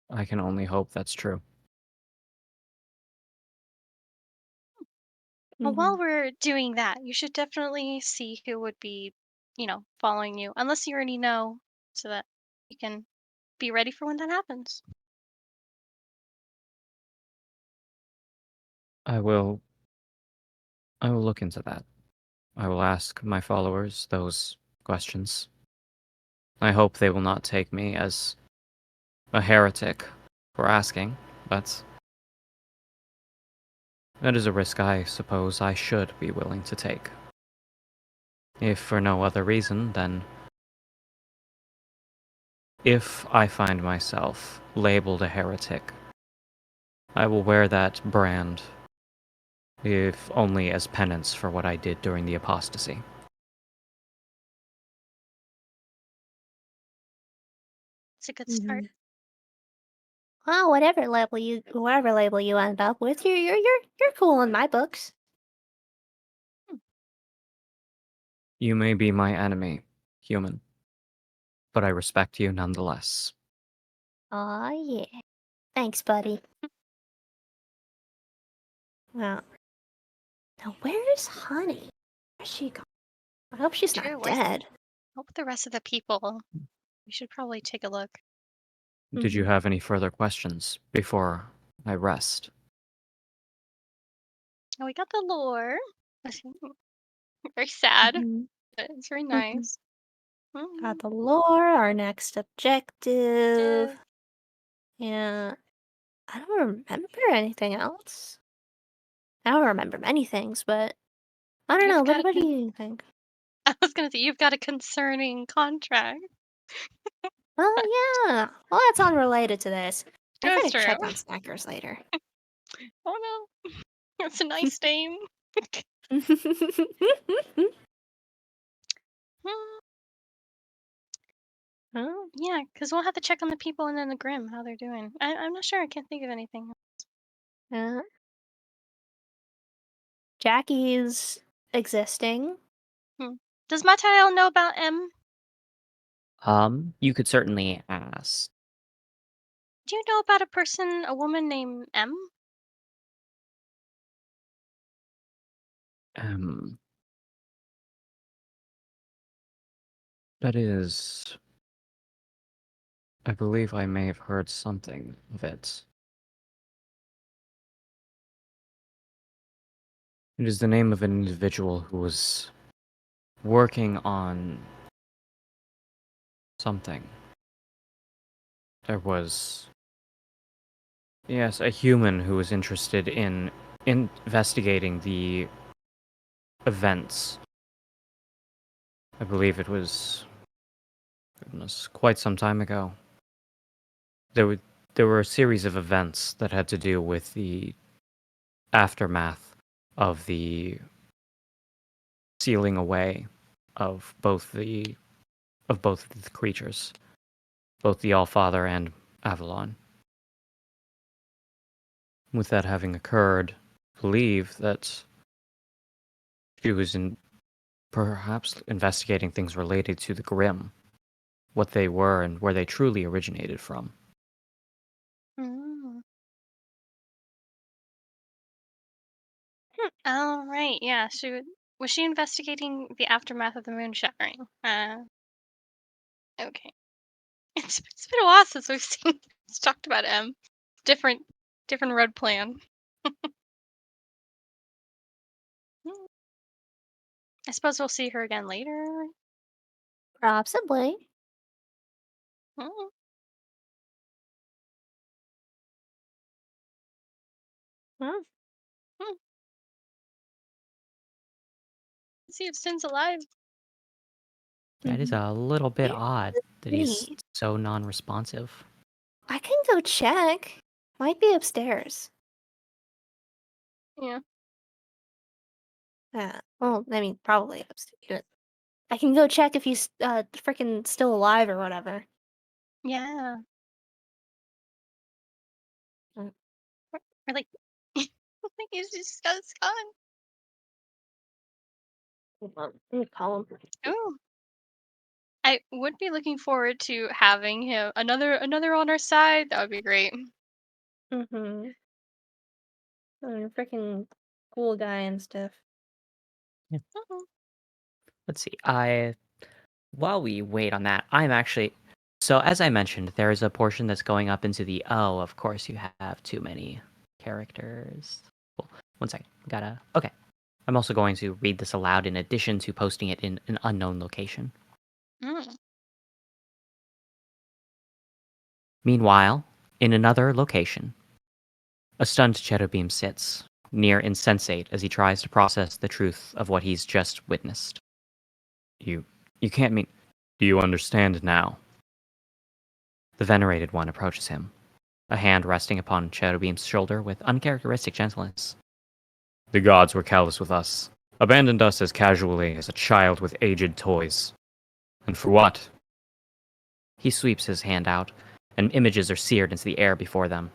I can only hope that's true. Well, Mhm. while we're doing that, you should definitely see who would be, following you, unless you already know, so that you can be ready for when that happens. I will look into that. I will ask my followers those questions. I hope they will not take me as a heretic for asking, but that is a risk I suppose I should be willing to take. If for no other reason, then if I find myself labeled a heretic, I will wear that brand, if only as penance for what I did during the apostasy. It's a good start. Mhm. Well, whatever label you end up with, you're cool in my books. You may be my enemy, human, but I respect you nonetheless. Aw, yeah. Thanks, buddy. Well, now where's Honey? Where's she gone? I hope she's True, not where's dead. hope the rest of the people. We should probably take a look. Did you Mhm. have any further questions before I rest? Oh, we got the lore. Very sad, Mhm. but it's very Mhm. nice. Got the lore, our next objective. Div. Yeah. I don't remember anything else. I don't remember many things, but I don't You've know. got a What do you think? I was gonna say you've got a concerning contract. Well, yeah. Well, that's unrelated to this. I That's gotta true. check on Snackers later. Oh no, it's a nice name. Hmm, Oh, yeah, because we'll have to check on the people and then the Grim, how they're doing. I'm not sure. I can't think of anything. yeah. Jackie's existing. Does Matael know about M? You could certainly ask. Do you know about a woman named M? Um, that is, I believe I may have heard something of it. It is the name of an individual who was working on something. There was, yes, a human who was interested in investigating the events. I believe it was, goodness, quite some time ago. There were a series of events that had to do with the aftermath of the sealing away of both the creatures, both the Allfather and Avalon. With that having occurred, I believe that she was perhaps investigating things related to the Grimm, what they were and where they truly originated from. Mm. Oh right, yeah. Was she investigating the aftermath of the moon shattering? Okay. It's been a while since we've talked about M. Different road plan. Mm. I suppose we'll see her again later. Possibly. Mm. Hmm. Mm. See if Sin's alive. That is Mhm. a little bit Where odd is that he's he? so non-responsive. I can go check. Might be upstairs. Yeah. Well, I mean, probably upstairs. I can go check if he's freaking still alive or whatever. Yeah. Mm. Or like, I think he's just gone. Hold on, let me call him. Oh. I would be looking forward to having him another on our side. That would be great. Mm-hmm. Freaking cool guy and stuff. Mhm. Let's see. While we wait on that, I'm actually. So, as I mentioned, there is a portion that's going up into the. Oh, of course, you have too many characters. Cool. One second. Gotta. Okay. I'm also going to read this aloud in addition to posting it in an unknown location. Mm. Meanwhile, in another location, a stunned Cherubim sits, near insensate as he tries to process the truth of what he's just witnessed. You. You can't mean. Do you understand now? The venerated one approaches him, a hand resting upon Cherubim's shoulder with uncharacteristic gentleness. The gods were callous with us, abandoned us as casually as a child with aged toys. And for what? He sweeps his hand out, and images are seared into the air before them.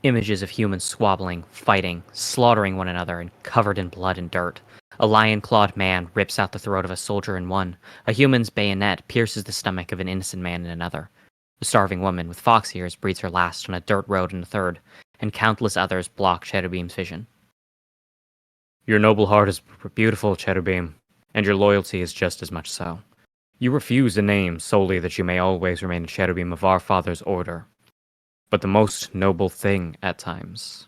Images of humans squabbling, fighting, slaughtering one another, and covered in blood and dirt. A lion-clawed man rips out the throat of a soldier in one. A human's bayonet pierces the stomach of an innocent man in another. A starving woman with fox ears breathes her last on a dirt road in a third, and countless others block Cherubim's vision. Your noble heart is beautiful, Cherubim, and your loyalty is just as much so. You refuse a name solely that you may always remain a Cherubim of our Father's order. But the most noble thing at times.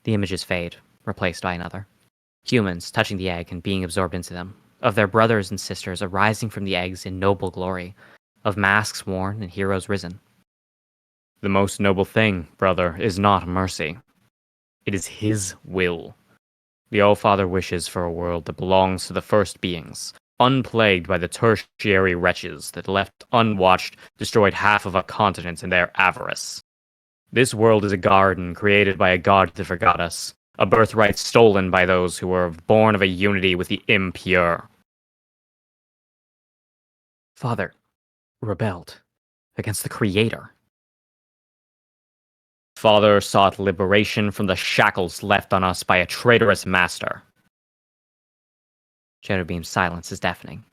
The images fade, replaced by another. Humans touching the egg and being absorbed into them, of their brothers and sisters arising from the eggs in noble glory, of masks worn and heroes risen. The most noble thing, brother, is not mercy. It is his will. The All-Father wishes for a world that belongs to the first beings, unplagued by the tertiary wretches that left unwatched destroyed half of a continent in their avarice. This world is a garden created by a god that forgot us, a birthright stolen by those who were born of a unity with the impure. Father rebelled against the Creator. Father sought liberation from the shackles left on us by a traitorous master. Cherubim's silence is deafening,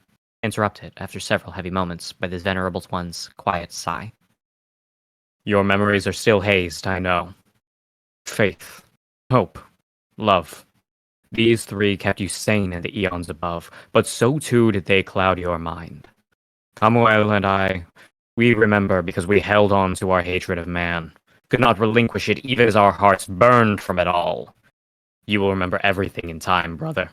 interrupted after several heavy moments by this venerable one's quiet sigh. Your memories are still hazed, I know. Faith, hope, love. These three kept you sane in the eons above, but so too did they cloud your mind. Camuel and I, we remember because we held on to our hatred of man, could not relinquish it even as our hearts burned from it all. You will remember everything in time, brother.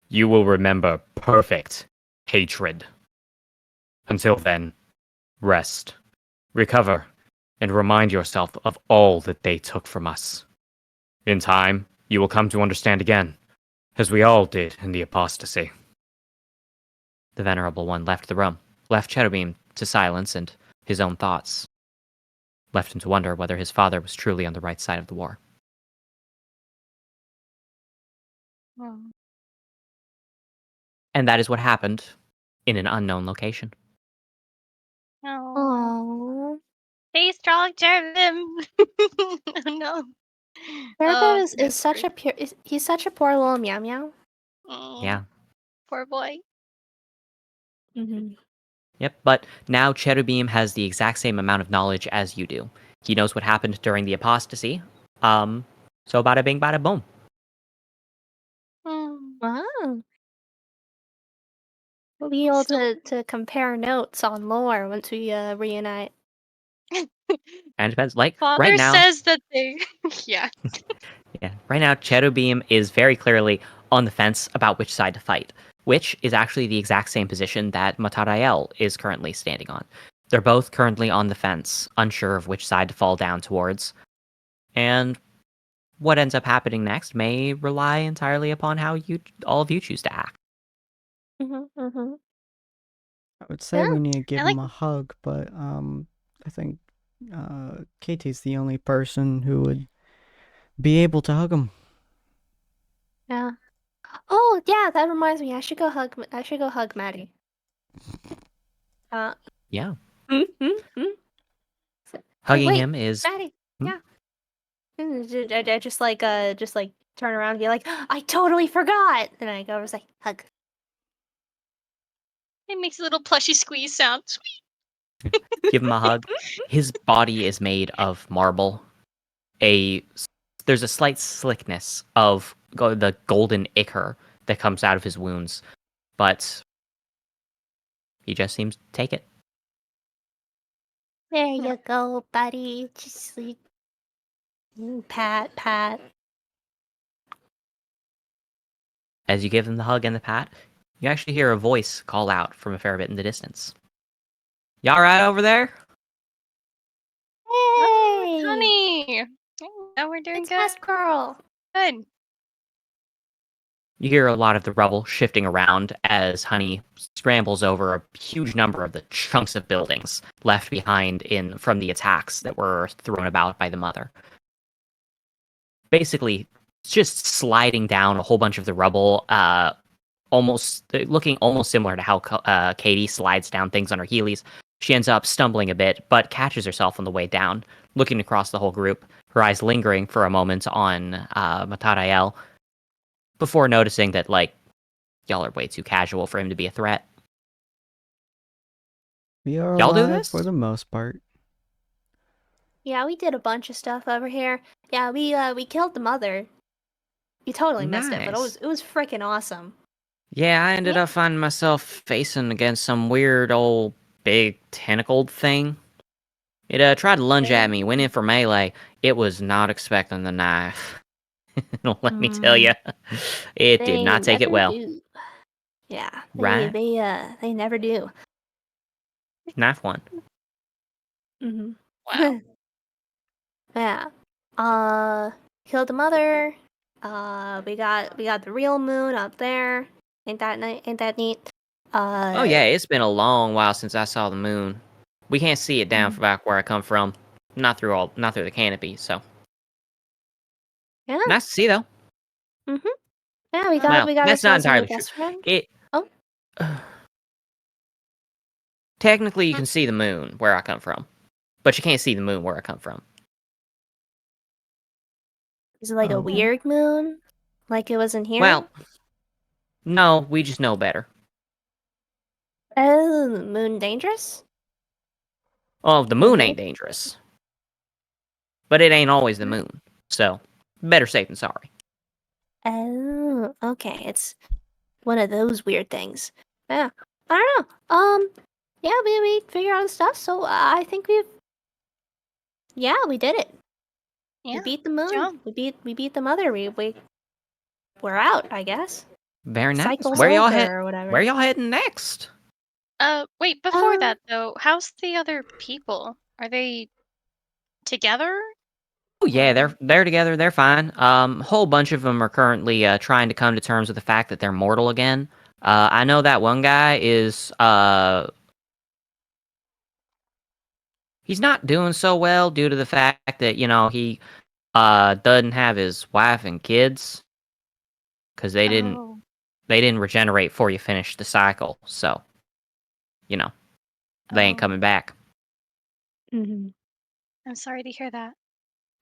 You will remember perfect hatred. Until then, rest, recover, and remind yourself of all that they took from us. In time, you will come to understand again, as we all did in the apostasy. The Venerable One left the room, left Cherubim to silence and his own thoughts, left him to wonder whether his father was truly on the right side of the war. Oh. And that is what happened in an unknown location. Oh. Aww. Stay strong, Cherubim. Oh no. Cherubim is that's such a pure. He's such a poor little meow meow. Yeah. Poor boy. Mm-hmm. Yep, but now Cherubim has the exact same amount of knowledge as you do. He knows what happened during the apostasy. So bada bing, bada boom. Wow. We'll be able to compare notes on lore once we reunite. And it depends. Like Father right now, says that they. Yeah. yeah, right now Cherubim is very clearly on the fence about which side to fight, which is actually the exact same position that Matarael is currently standing on. They're both currently on the fence, unsure of which side to fall down towards. And what ends up happening next may rely entirely upon how all of you choose to act. Mm-hmm, mm-hmm. I would say Yeah. we need to give I like- him a hug, but I think Katie's the only person who would be able to hug him. Yeah. Oh yeah, that reminds me. I should go hug. I should go hug Maddie. Yeah. Mm-hmm. Hugging wait, him is Maddie. Hmm? Yeah. I just like turn around and be like, I totally forgot. And I go just like hug. It makes a little plushy squeeze sound. give him a hug. His body is made of marble. There's a slight slickness of the golden ichor that comes out of his wounds, but he just seems to take it. There you go, buddy. Just sleep. Pat, pat. As you give him the hug and the pat, you actually hear a voice call out from a fair bit in the distance. You all right over there? Hey, Honey. Oh, we're doing it's good. best girl. Good. You hear a lot of the rubble shifting around as Honey scrambles over a huge number of the chunks of buildings left behind from the attacks that were thrown about by the mother. Basically, just sliding down a whole bunch of the rubble, looking almost similar to how Katie slides down things on her heelys. She ends up stumbling a bit, but catches herself on the way down, looking across the whole group, her eyes lingering for a moment on Matarael, before noticing that, like, y'all are way too casual for him to be a threat. We are Y'all do alive for this? the most part. Yeah, we did a bunch of stuff over here. Yeah, we killed the mother. You totally missed it, but Nice. it was freaking awesome. Yeah, I ended Yeah. up finding myself facing against some weird old big tentacled thing. It tried to lunge at me, went in for melee. It was not expecting the knife. Let me tell you, it did They not take it never well. do. Yeah, Right? they never do. Knife one. Mm-hmm. Wow. Yeah. Killed the mother. We got the real moon up there. Ain't that Ain't that neat? Oh yeah, it's been a long while since I saw the moon. We can't see it down Mhm. from back where I come from. Not through the canopy. So Yeah. nice to see though. Mhm. Yeah, we Well, got that's not ourselves a new entirely true. best friend. It Oh. technically you can see the moon where I come from, but you can't see the moon where I come from. Is it like a Okay. weird moon? Like it wasn't here? Well, no, we just know better. Oh, moon dangerous? Oh, the moon ain't dangerous, but it ain't always the moon. So better safe than sorry. Oh, okay. It's one of those weird things. Yeah. I don't know. Yeah, we figured out the stuff, so I think we did it. We Yeah. beat the moon. job. We beat the mother. We're out, I guess. Very nice. Cycle's Where y'all over or whatever. Where y'all heading next? Wait, before Uh, that though, how's the other people? Are they together? Oh yeah, Or they're together. They're fine. A whole bunch of them are currently trying to come to terms with the fact that they're mortal again. I know that one guy is he's not doing so well due to the fact that he doesn't have his wife and kids because oh, they didn't regenerate before you finish the cycle. So they ain't oh, coming back. mhm. I'm sorry to hear that.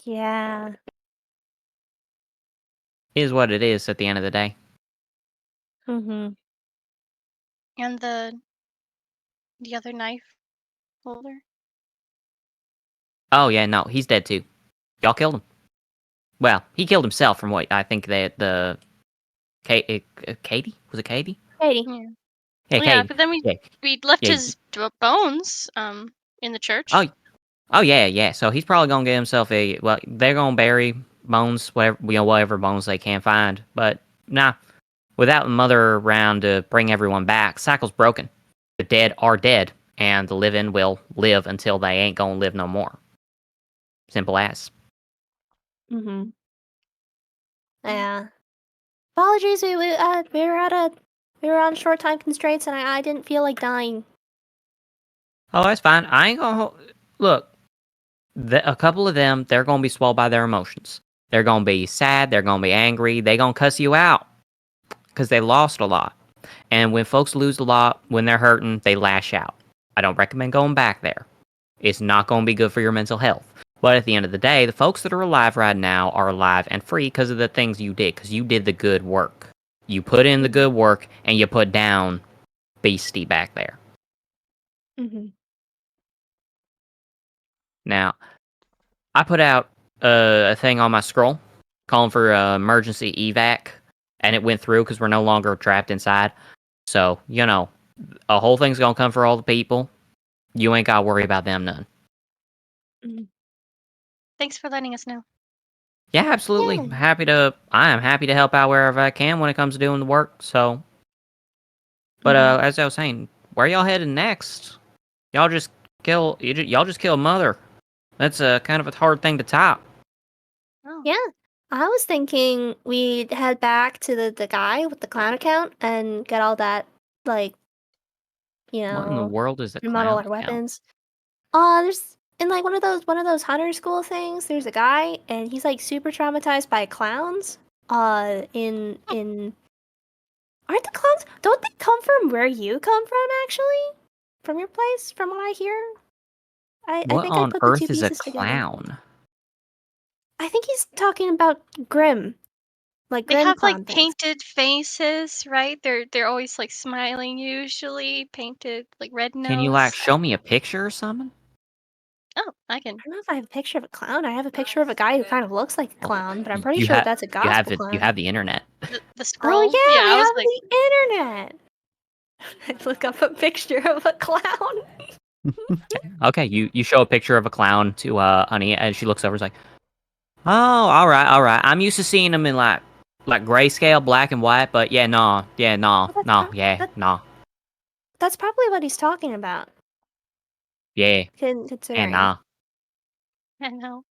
Yeah. Is what it is at the end of the day. Mhm. And the other knife holder? Oh yeah, no, he's dead too. Y'all killed him. Well, he killed himself from what I think Katie? Was it Katie? Katie. Yeah. Yeah, Yeah, Katie. but then Yeah, we left yeah. his bones in the church. Oh, oh yeah, yeah. So he's probably gonna get himself a. Well, they're gonna bury bones, whatever bones they can find. But nah, without the mother around to bring everyone back, cycle's broken. The dead are dead, and the living will live until they ain't gonna live no more. Simple as. Mhm. Yeah. Apologies. We were on short time constraints, and I didn't feel like dying. Oh, that's fine. I ain't gonna look. A couple of them, they're gonna be swallowed by their emotions. They're gonna be sad. They're gonna be angry. They gonna cuss you out because they lost a lot. And when folks lose a lot, when they're hurting, they lash out. I don't recommend going back there. It's not going to be good for your mental health. But at the end of the day, the folks that are alive right now are alive and free because of the things you did, because you did the good work. You put in the good work, and you put down Beastie back there. Mhm. Now, I put out a thing on my scroll calling for emergency evac, and it went through because we're no longer trapped inside. So, a whole thing's going to come for all the people. You ain't got to worry about them none. Mhm. Thanks for letting us know. Yeah, absolutely. Yeah. I am happy to help out wherever I can when it comes to doing the work. So, but Mhm. as I was saying, where y'all headed next? Y'all just y'all just kill Mother. That's a kind of a hard thing to top. Oh. Yeah. I was thinking we'd head back to the guy with the clown account and get all that, like, What in the world is a remodel clown our account? weapons. There's in like one of those hunter school things. There's a guy, and he's like super traumatized by clowns. In aren't the clowns? Don't they come from where you come from? Actually, from your place, from what I hear. I What think I on put the two earth is a pieces together. clown? I think he's talking about Grim. like They grim have like clown things. painted faces, right? They're always like smiling, usually painted like red nose. Can you like show me a picture or something? Oh, I can. I don't know if I have a picture of a clown. I have a picture of a guy who kind of looks like a clown, but I'm pretty You sure have that's a you gospel have it. clown. You have the internet. The scroll. Oh yeah, Yeah, we I was have like, the internet. I look up a picture of a clown. Okay, you show a picture of a clown to Honey, and she looks over, and is like, "Oh, all right. I'm used to seeing them in like grayscale, black and white, but yeah, no, That's probably what he's talking about. yeah, Considering, nah." I know.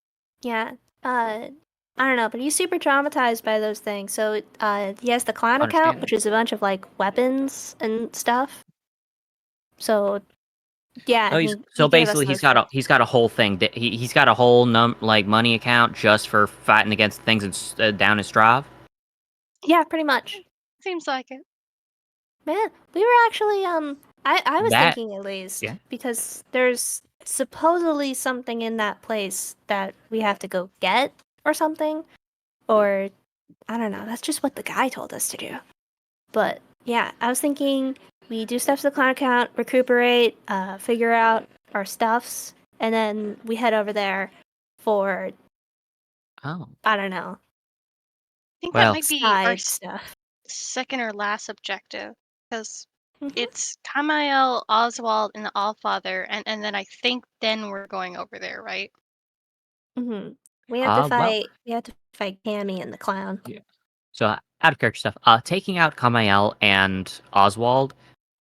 yeah. I don't know, but he's super traumatized by those things. So he has the clown account, Understand. which is a bunch of like weapons and stuff. So yeah, So he gave us basically those he's got a whole thing. He's got a whole money account just for fighting against things down his drive. Yeah, pretty much. Seems like it. Man, we were actually I was That thinking at least yeah. because there's supposedly something in that place that we have to go get or something, or I don't know. That's just what the guy told us to do. But yeah, I was thinking we do stuff to the clown account, recuperate, figure out our stuffs, and then we head over there for Oh I don't know, I think that well. might be our side stuff. second or last objective because Mhm. it's Kamael, Oswald, and the Allfather, and then I think then we're going over there, right? Mhm. We have to Well. fight. We have to fight Cammy and the clown. Yeah. So out of character stuff. Taking out Kamael and Oswald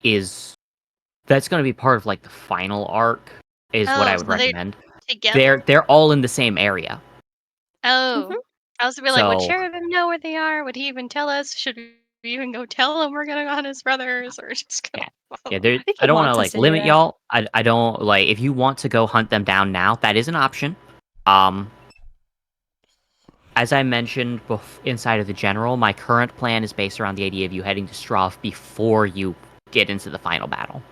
is that's going to be part of like the final arc. Is what I Oh, would so they're recommend. together? They're all in the same area. Mhm. Oh, I was gonna be like, would So Cherubim know where they are? Would he even tell us? Should we even go tell him we're gonna go on his brothers, or just go yeah, follow yeah. them? I think I he don't want to wants us like to do limit that. y'all. I don't like if you want to go hunt them down now. That is an option. Um, as I mentioned inside of the general, my current plan is based around the idea of you heading to Strahd before you get into the final battle.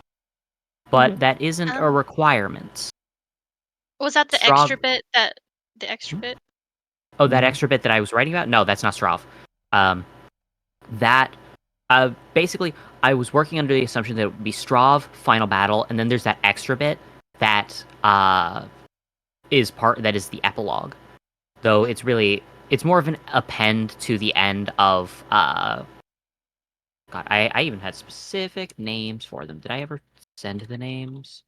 But Mhm. that isn't a Oh, requirement. was that the Strahd. extra bit? The extra bit? Oh, that Yeah. extra bit that I was writing about? No, that's not Strahd. Um, that basically, I was working under the assumption that it would be Strahd, final battle, and then there's that extra bit that is the epilogue. Though it's more of an append to the end of God, I even had specific names for them. Did I ever send the names?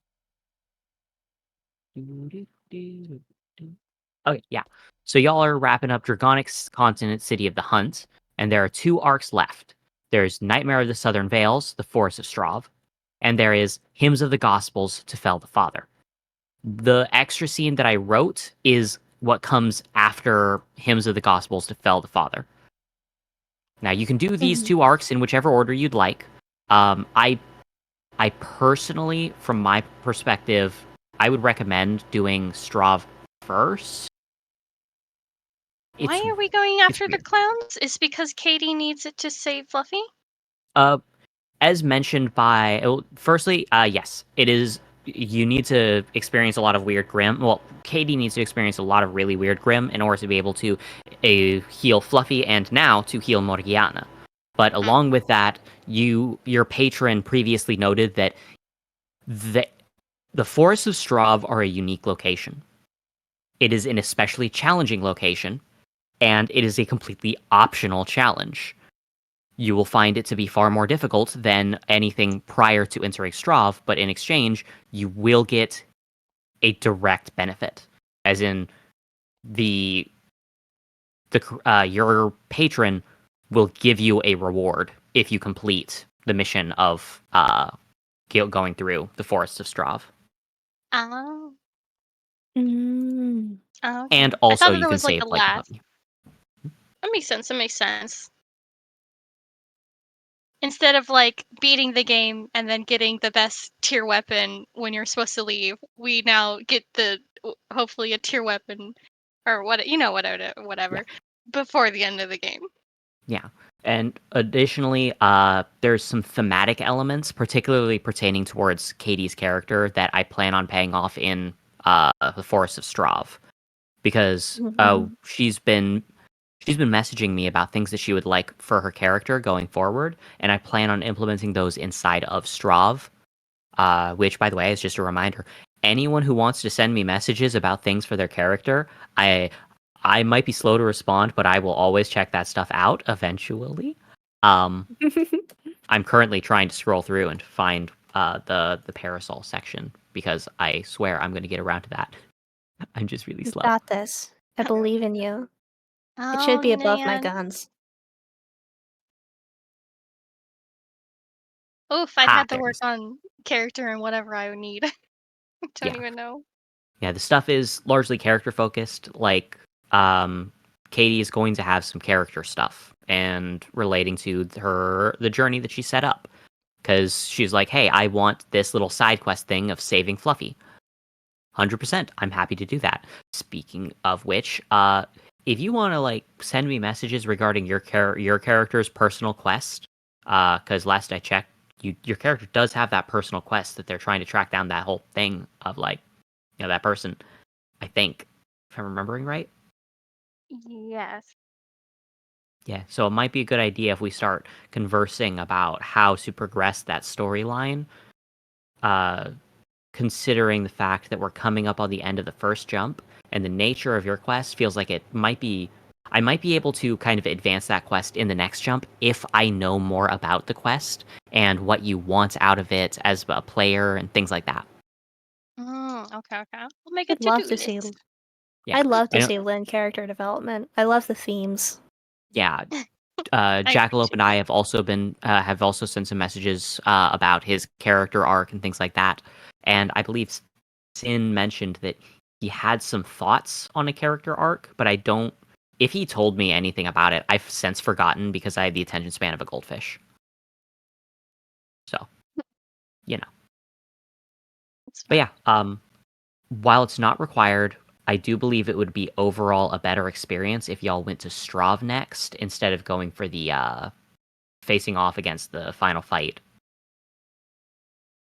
Okay, yeah. So y'all are wrapping up Dragonic's continent city of the Hunt, and there are two arcs left. There's Nightmare of the Southern Vales, the Forest of Strahd, and there is Hymns of the Gospels to Fell the Father. The extra scene that I wrote is what comes after Hymns of the Gospels to Fell the Father. Now you can do these Mhm. two arcs in whichever order you'd like. I personally, from my perspective, I would recommend doing Strahd first. Why It's are we going it's after the weird. clowns? Is because Katie needs it to save Fluffy? Uh, as mentioned by, firstly, yes, it is. You need to experience a lot of weird grim. Well, Katie needs to experience a lot of really weird grim in order to be able to heal Fluffy and now to heal Morgiana. But Mm. along with that, your patron previously noted that the the forests of Strahd are a unique location. It is an especially challenging location, and it is a completely optional challenge. You will find it to be far more difficult than anything prior to entering Strahd, but in exchange, you will get a direct benefit, as in the your patron will give you a reward if you complete the mission of going through the forests of Strahd. Oh. Mm. Oh, okay. And I thought also that you there can was like save a like last. money. That makes sense. That makes sense. Instead of like beating the game and then getting the best tier weapon when you're supposed to leave, we now get hopefully a tier weapon or Yeah. whatever before the end of the game. Yeah. And additionally, there's some thematic elements, particularly pertaining towards Katie's character, that I plan on paying off in the Forest of Strahd, because Mhm. she's been she's been messaging me about things that she would like for her character going forward, and I plan on implementing those inside of Strav. Which, by the way, is just a reminder: anyone who wants to send me messages about things for their character, I might be slow to respond, but I will always check that stuff out eventually. I'm currently trying to scroll through and find the parasol section because I swear I'm going to get around to that. I'm just really You slow. got this. I believe in you. It Oh, should be above my man. guns. Oof, I'd have to There's- work on character and whatever I would need. I don't Yeah. even know. Yeah, the stuff is largely character focused. Like, Katie is going to have some character stuff and relating to the journey that she set up. Because she's like, hey, I want this little side quest thing of saving Fluffy. 100%. I'm happy to do that. Speaking of which, if you want to like send me messages regarding your character's personal quest, because last I checked, your character does have that personal quest that they're trying to track down that whole thing of like, that person. I think, if I'm remembering right. Yes. Yeah, so it might be a good idea if we start conversing about how to progress that storyline, considering the fact that we're coming up on the end of the first jump, and the nature of your quest feels like it might be. I might be able to kind of advance that quest in the next jump if I know more about the quest and what you want out of it as a player and things like that. Okay, okay. We'll make a I'd love to-do to see. list. Yeah, I'd love I to know. see Lynn character development. I love the themes. Yeah, I Jackalope appreciate and I have also been have also sent some messages about his character arc and things like that. And I believe Sin mentioned that he had some thoughts on a character arc, but I don't. If he told me anything about it, I've since forgotten because I have the attention span of a goldfish. So, you know. It's But fine. yeah, while it's not required, I do believe it would be overall a better experience if y'all went to Strav next instead of going for the facing off against the final fight.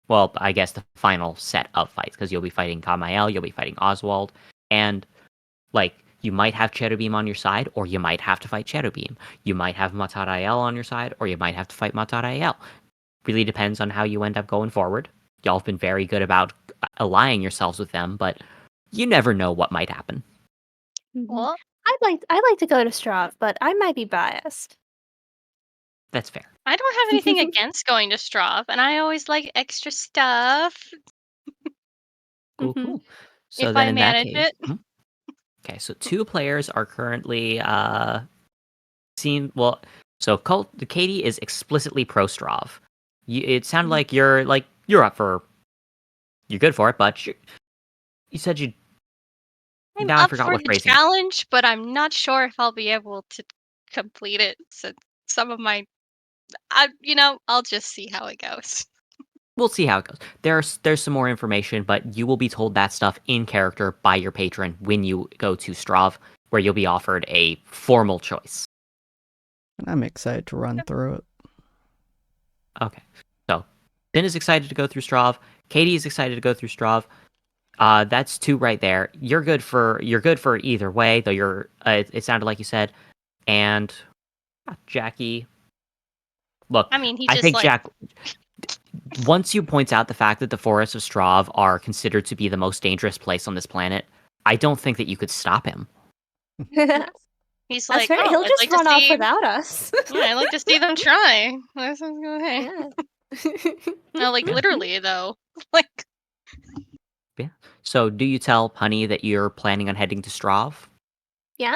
Well, I guess the final set of fights, because you'll be fighting Kamael, you'll be fighting Oswald, and like you might have Cherubim on your side, or you might have to fight Cherubim. You might have Matarael on your side, or you might have to fight Matarael. Really depends on how you end up going forward. Y'all have been very good about allying yourselves with them, but you never know what might happen. Well, I'd like to go to Strav, but I might be biased. That's fair. I don't have anything against going to Strav, and I always like extra stuff Cool, Mhm. cool. So if then I in that manage case, it. okay, so 2 players are currently seen. Well, so Katie is explicitly pro Strav. It sounded like you're up for, you're good for it, but you said you. I'm Now I up forgot for what the phrasing. challenge, but I'm not sure if I'll be able to complete it. So some of my, I'll just see how it goes. We'll see how it goes. There's some more information, but you will be told that stuff in character by your patron when you go to Strav, where you'll be offered a formal choice. And I'm excited to run through it. Okay, so Finn is excited to go through Strav. Katie is excited to go through Strav. That's 2 right there. You're good for either way, though. It sounded like you said, and Jackie. Look, I mean, he I just think Jack. Once you point out the fact that the forests of Strav are considered to be the most dangerous place on this planet, I don't think that you could stop him. he's That's like, fair. oh, He'll I'd just like to run off see. without us. Yeah, I'd like to see them try. That sounds good. Hey. Yeah. No, like Yeah. literally though. Like, Yeah. So, do you tell Punny that you're planning on heading to Strav? Yeah.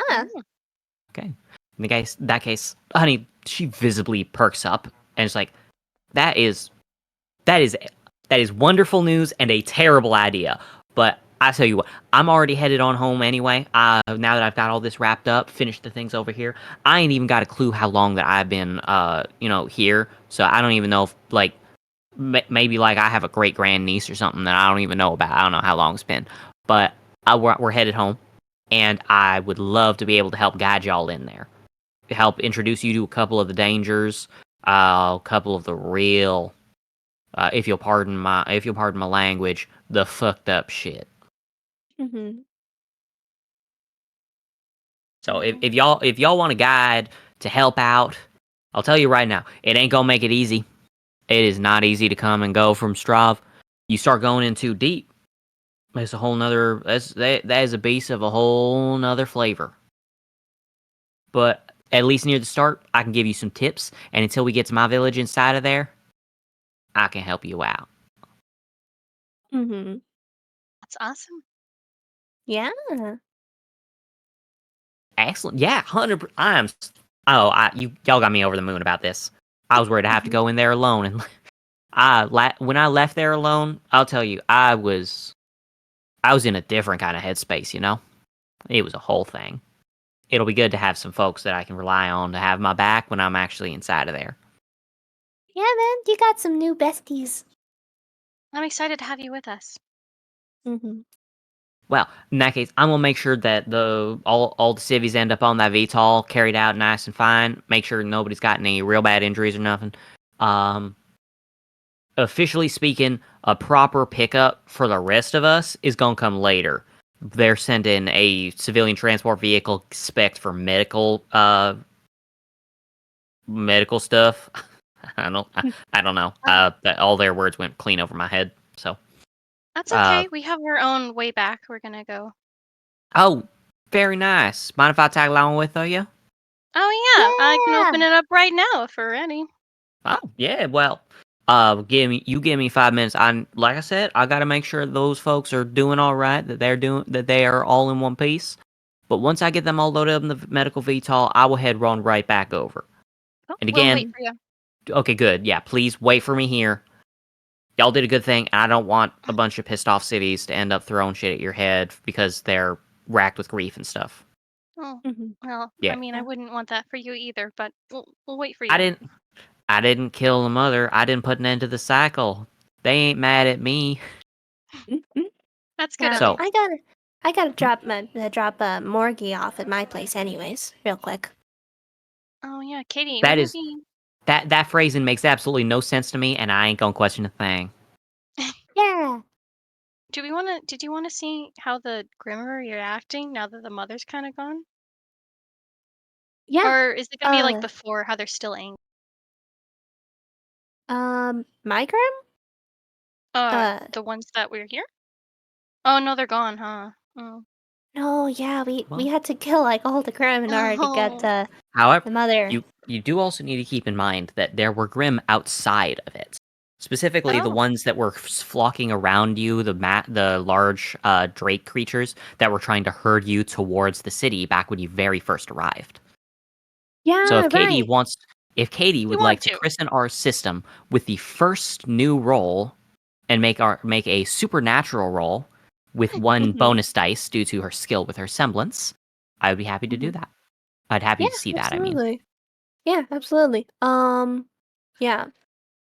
Okay. In that case, Honey, she visibly perks up and is like, "That is that is that is wonderful news and a terrible idea. But I tell you what, I'm already headed on home anyway. Now that I've got all this wrapped up, finished the things over here, I ain't even got a clue how long that I've been, here. So I don't even know if like maybe like I have a great grand niece or something that I don't even know about. I don't know how long it's been, but we're headed home, and I would love to be able to help guide y'all in there, help introduce you to a couple of the dangers, a couple of the real, if you'll pardon my language, the fucked up shit. Mm-hmm. So if y'all want a guide to help out, I'll tell you right now, it ain't gonna make it easy. It is not easy to come and go from Strav. You start going in too deep, it's a whole nother. That is a beast of a whole nother flavor. But at least near the start, I can give you some tips, and until we get to my village inside of there, I can help you out. Mm-hmm. That's awesome. Yeah. Excellent. Yeah, 100. Y'all got me over the moon about this. I was worried to have to go in there alone, and when I left there alone, I'll tell you, I was in a different kind of headspace. It was a whole thing. It'll be good to have some folks that I can rely on to have my back when I'm actually inside of there. Yeah, man, you got some new besties. I'm excited to have you with us. Mm-hmm. Well, in that case, I'm gonna make sure that all the civvies end up on that VTOL, carried out nice and fine. Make sure nobody's got any real bad injuries or nothing. Officially speaking, a proper pickup for the rest of us is gonna come later. They're sending a civilian transport vehicle spec'd for medical stuff. I don't know. All their words went clean over my head. So. That's okay. We have our own way back. We're gonna go. Oh, very nice. Mind if I tag along with you? Oh yeah, I can open it up right now if we're ready. Oh yeah. Well, give me 5 minutes. Like I said, I got to make sure those folks are doing all right. That they are all in one piece. But once I get them all loaded up in the medical VTOL, I will head run right back over. Oh, And we'll again, wait for you. Okay, good. Yeah, please wait for me here. Y'all did a good thing. And I don't want a bunch of pissed off cities to end up throwing shit at your head because they're racked with grief and stuff. Oh, Mm-hmm. well, Yeah. I mean, I wouldn't want that for you either, but we'll wait for you. I didn't kill the mother. I didn't put an end to the cycle. They ain't mad at me. That's good Yeah, of you. I gotta drop Morgie off at my place anyways, real quick. Oh yeah, Katie, That wouldn't is it be? that phrasing makes absolutely no sense to me, and I ain't gonna question a thing. Yeah. Did you want to see how the Grimm are reacting now that the mother's kind of gone? Yeah. Or is it gonna be like before, how they're still angry? My Grim? The ones that we're here? Oh no, they're gone, huh? Oh. No, yeah, we Well- had to kill like all the Grim in order to get the However, mother. you do also need to keep in mind that there were Grimm outside of it. Specifically, the Oh. ones that were flocking around you, the large drake creatures that were trying to herd you towards the city back when you very first arrived. Yeah, So if Katie You would want like to to. christen our system with the first new roll and make a supernatural roll with one Mhm. bonus dice due to her skill with her semblance, I would be happy to do Mhm. that. I'd happy Yeah, to see that. I mean, absolutely. Yeah, absolutely. Yeah.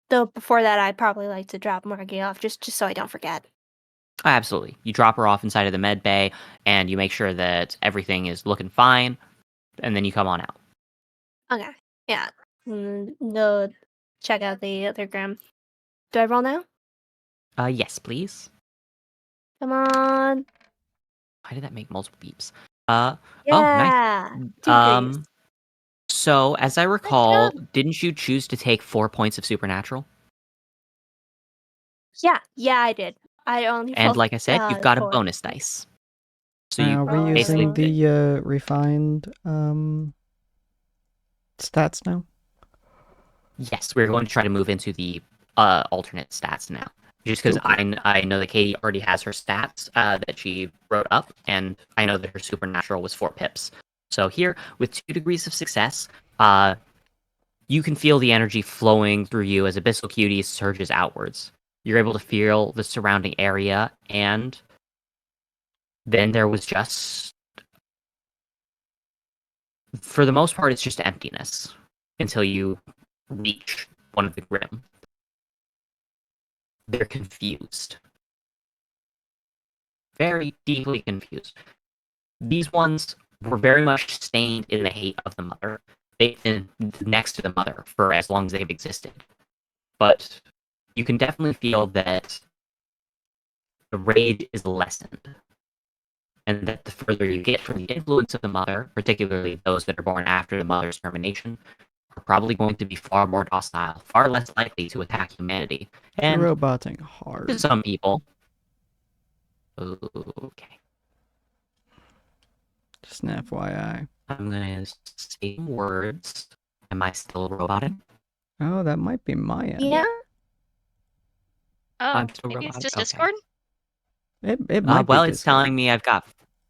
Though before that, I'd probably like to drop Morgie off just so I don't forget. absolutely. You drop her off inside of the med bay, and you make sure that everything is looking fine, and then you come on out. Okay. Yeah. Go check out the other Grim. Do I roll now? Yes, please. Come on. Why did that make multiple beeps? Oh, nice. Yeah. 2 threes. So as I Nice recall, job. didn't you choose to take 4 points of supernatural? Yeah, I did. I only And rolled like I said, you've got a 4. bonus dice. So you Are we basically using the refined stats now? Yes, we're going to try to move into the alternate stats now. Just because Cool. I know that Katie already has her stats that she wrote up, and I know that her supernatural was 4 pips. So here, with 2 degrees of success, you can feel the energy flowing through you as Abyssal Cutie surges outwards. You're able to feel the surrounding area, and then there was just, for the most part, it's just emptiness until you reach one of the Grim. They're confused. Very deeply confused. These ones were very much stained in the hate of the mother. They've been next to the mother for as long as they've existed. But you can definitely feel that the rage is lessened. and that the further you get from the influence of the mother, particularly those that are born after the mother's termination, are probably going to be far more docile, far less likely to attack humanity. And Roboting to hard. some people... Okay. Just an FYI. I'm going to say words. Am I still roboting? Oh, that might be my end. Yeah. Oh, I'm still maybe it's robotic? just Okay. Discord? It might Well, be it's Discord. telling me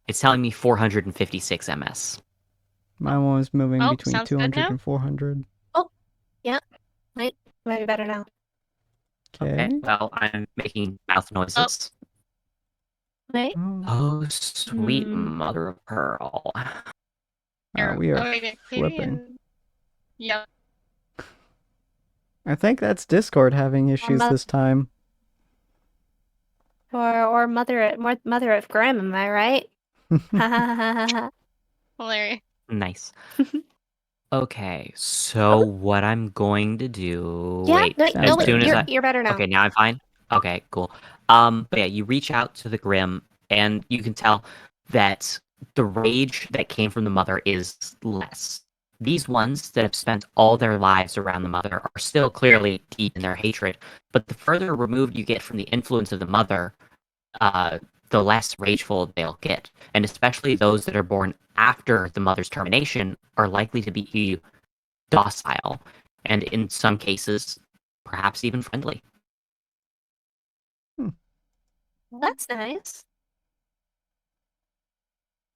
it's telling me 456 MS. My one was moving Oh, between sounds good 200 now? and 400. Might be better now. Okay. Well, I'm making mouth noises. Wait. Oh, Oh, sweet Hmm. mother of pearl. we are maybe flipping. Yep. I think that's Discord having issues mo- this time. Or mother of Grimm, am I right? Ha ha ha ha ha. Hilarious. Nice. Okay, so what I'm going to do... Yeah, Wait, Sounds as wait, soon as better. I... you're better now. Okay, now I'm fine? Okay, cool. But yeah, you reach out to the Grim, and you can tell that the rage that came from the mother is less. These ones that have spent all their lives around the mother are still clearly deep in their hatred, but the further removed you get from the influence of the mother, the less rageful they'll get. And especially those that are born after the mother's termination are likely to be docile, and in some cases, perhaps even friendly. That's nice.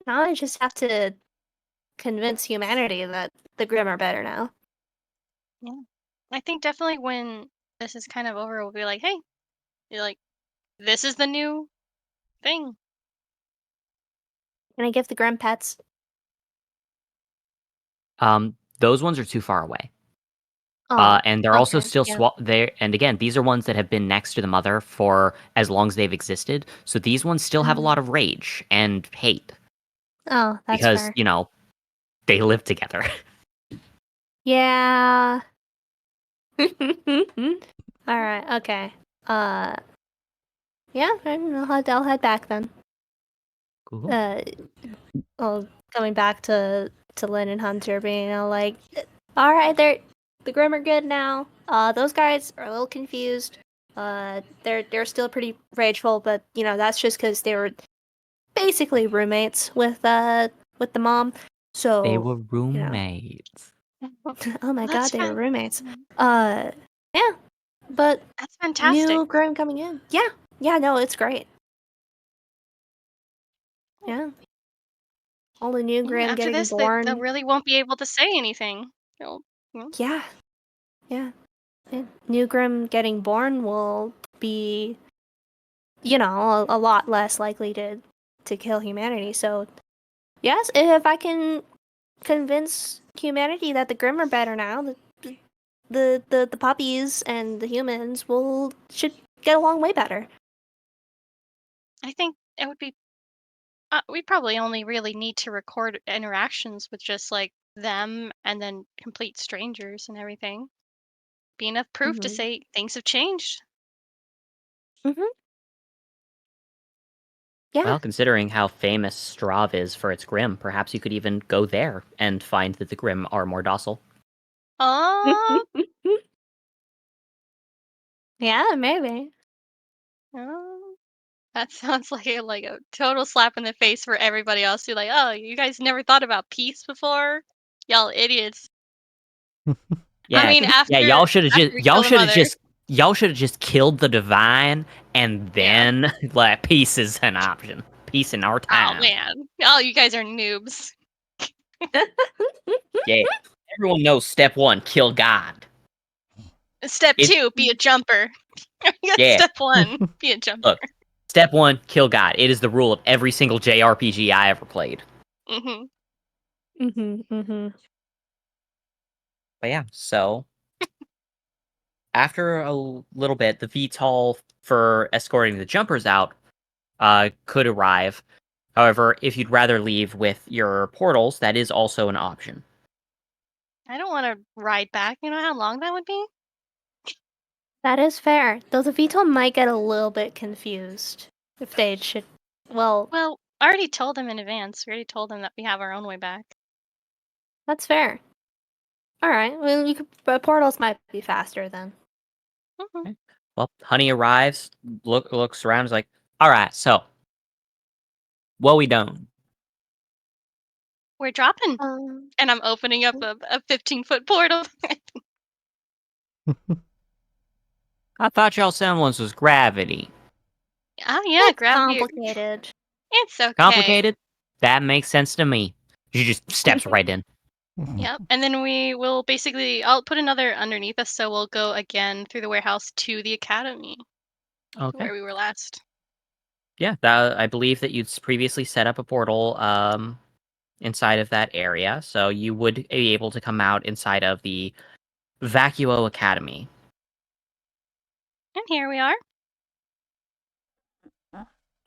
Now I just have to convince humanity that the Grimm are better now. I think definitely when this is kind of over, we'll be like, hey, you're like, this is the new thing. Can I give the Grimm pets? Those ones are too far away. Oh, And they're also okay, still yeah. there. And again, these are ones that have been next to the mother for as long as they've existed. So these ones still have a lot of rage and hate Oh, that's because fair. they live together. Yeah. All right. Okay. Yeah. I'll head back then. Cool. Well, going back to Lynn and Hunter being all like, all right, the Grimm are good now. Those guys are a little confused. They're still pretty rageful, but that's just because they were basically roommates with the mom. So They were roommates. oh my god, That's they were fan- roommates. Yeah, but That's fantastic. new Grimm coming in. Yeah, no, it's great. Yeah, all the new Grimm After getting this, born. they really won't be able to say anything. Yeah. And new Grimm getting born will be, a lot less likely to kill humanity. So, yes, if I can convince humanity that the Grimm are better now, the puppies and the humans should get along way better. I think it would be. We probably only really need to record interactions with just like them and then complete strangers and everything. Be enough proof to Mhm. say things have changed. Mhm. Yeah. Well, considering how famous Strav is for its Grim, perhaps you could even go there and find that the Grim are more docile. Oh, Yeah, maybe. that sounds like a total slap in the face for everybody else. You're like, oh, you guys never thought about peace before? Y'all idiots. Yeah, I mean, yeah, after y'all should have we kill the mother. y'all should have just killed the divine, and then like peace is an option. Peace in our Oh time. man, oh, you guys are noobs. Yeah, everyone knows step 1, kill God. Step 2, be a jumper. Yeah. Step 1, be a jumper. Look, step 1, kill God. It is the rule of every single JRPG I ever played. Mhm. Mhm. But yeah, so after a little bit, the VTOL for escorting the jumpers out could arrive. However, if you'd rather leave with your portals, that is also an option. I don't want to ride back. You know how long that would be? That is fair. Though the VTOL might get a little bit confused if they should. Well, Well, I already told him in advance. We already told him that we have our own way back. That's fair. All right. Well, but portals might be faster then. Mhm. Well, Honey arrives, looks around, is like, all right, so what we doing? We're dropping. Um, And I'm opening up a 15-foot portal. I thought y'all semblance was gravity. Oh, yeah, it's grab you. complicated. It's okay. Complicated? That makes sense to me. She just steps right in. Yep. And then we will basically, I'll put another underneath us, so we'll go again through the warehouse to the academy, Okay. where we were last. Yeah, I believe that you'd previously set up a portal inside of that area, so you would be able to come out inside of the Vacuo Academy. And here we are.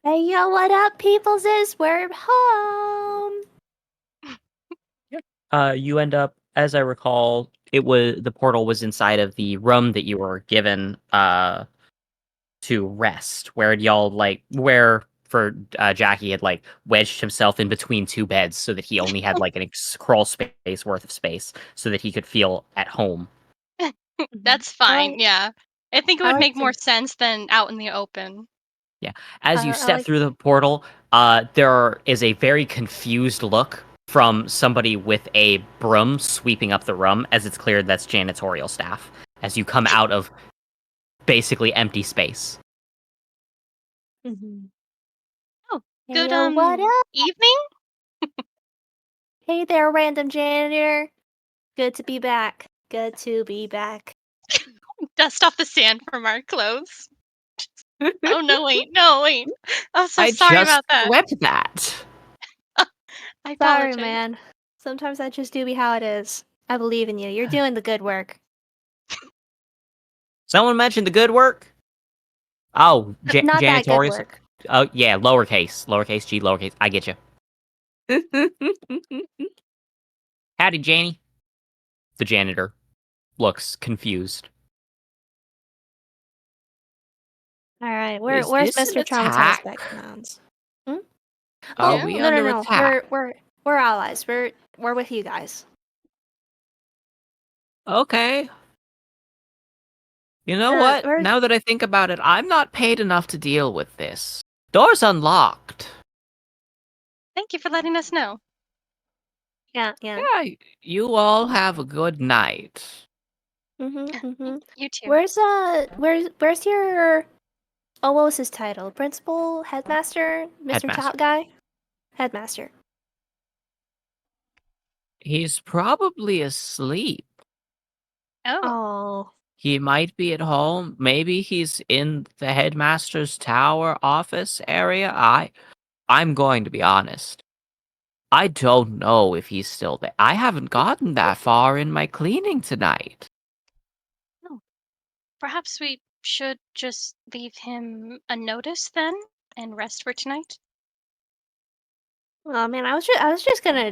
Hey, yo, what up, peopleses? We're home. You end up, as I recall, the portal was inside of the room that you were given to rest, where Jackie had like wedged himself in between two beds so that he only had like an crawl space worth of space so that he could feel at home. That's fine. Yeah. I think it I would like make more to- sense than out in the open. Yeah. As you I step like- through the portal, there is a very confused look from somebody with a broom sweeping up the room, as it's clear that's janitorial staff, as you come out of basically empty space. Mhm. Oh, Hey, good yo, what up? evening. Hey there, random janitor. Good to be back. Good to be back. Dust off the sand from our clothes. Oh no, wait. I'm so I sorry just about that. swept that. I Sorry, apologize. man. Sometimes that just do be how it is. I believe in you. You're doing the good work. Someone mentioned the good work. Oh, Not that good janitorial. work. Oh yeah, lowercase g, lowercase. I get you. Howdy, Janie. The janitor looks confused. All right, Is where's this an Mr. Traumatized attack? backgrounds? Hmm? Are Yeah. we No, under no. attack? We're allies. We're with you guys. Okay. You know what? We're Now that I think about it, I'm not paid enough to deal with this. Door's unlocked. Thank you for letting us know. yeah. Yeah, you all have a good night. Mhm. You too. Where's your what was his title? Principal, headmaster, Mr. Headmaster. Top Guy, headmaster. He's probably asleep. Oh, Oh, He might be at home. Maybe he's in the headmaster's tower office area. I'm going to be honest. I don't know if he's still there. I haven't gotten that far in my cleaning tonight. perhaps we should just leave him a notice then and rest for tonight. oh man, I was just gonna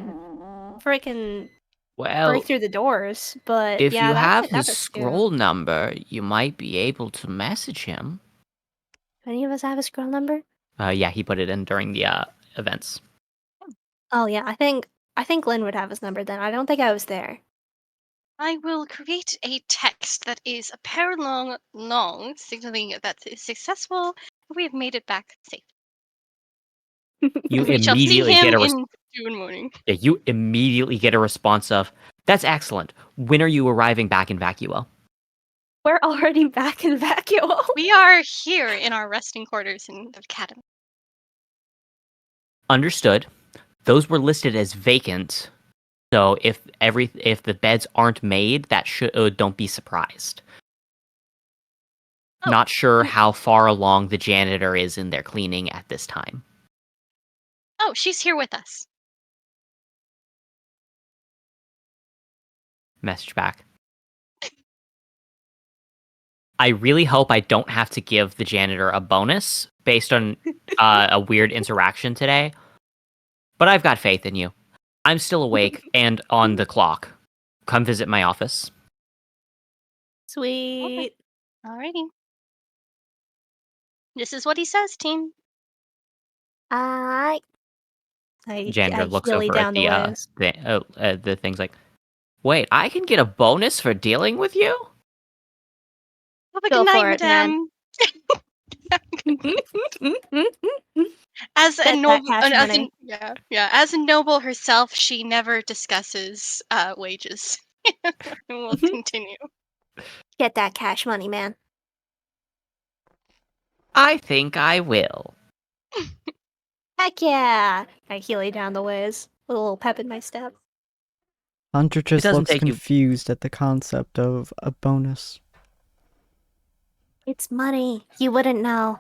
freaking Well, break through the doors, but if yeah, you have that his works too. scroll number, you might be able to message him. Do any of us have a scroll number? Yeah, he put it in during the events. Oh yeah, I think Lynn would have his number then. I don't think I was there. I will create a text that is a paragraph long, signaling that it's successful. We have made it back safe. You We shall see immediately him get a in June morning. you immediately get a response of, "That's excellent. When are you arriving back in Vacuo?" We're already back in Vacuo. We are here in our resting quarters in the academy. Understood. Those were listed as vacant. So if the beds aren't made, that should don't be surprised. Oh, Not sure mm. how far along the janitor is in their cleaning at this time. Oh, she's here with us. Message back. I really hope I don't have to give the janitor a bonus based on a weird interaction today. But I've got faith in you. I'm still awake and on the clock. Come visit my office. Sweet. Alrighty. This is what he says, team. I Janitor I looks heely over at down the ways. the thing's like, wait, I can get a bonus for dealing with you? Have a Go good night, for it, man. madame. As a Bet that noble, cash money. as a noble herself, she never discusses wages. We'll continue. Get that cash money, man. I think I will. Heck yeah! I heely down the ways with a little pep in my step. Hunter just doesn't looks take you- confused at the concept of a bonus. It's money. You wouldn't know.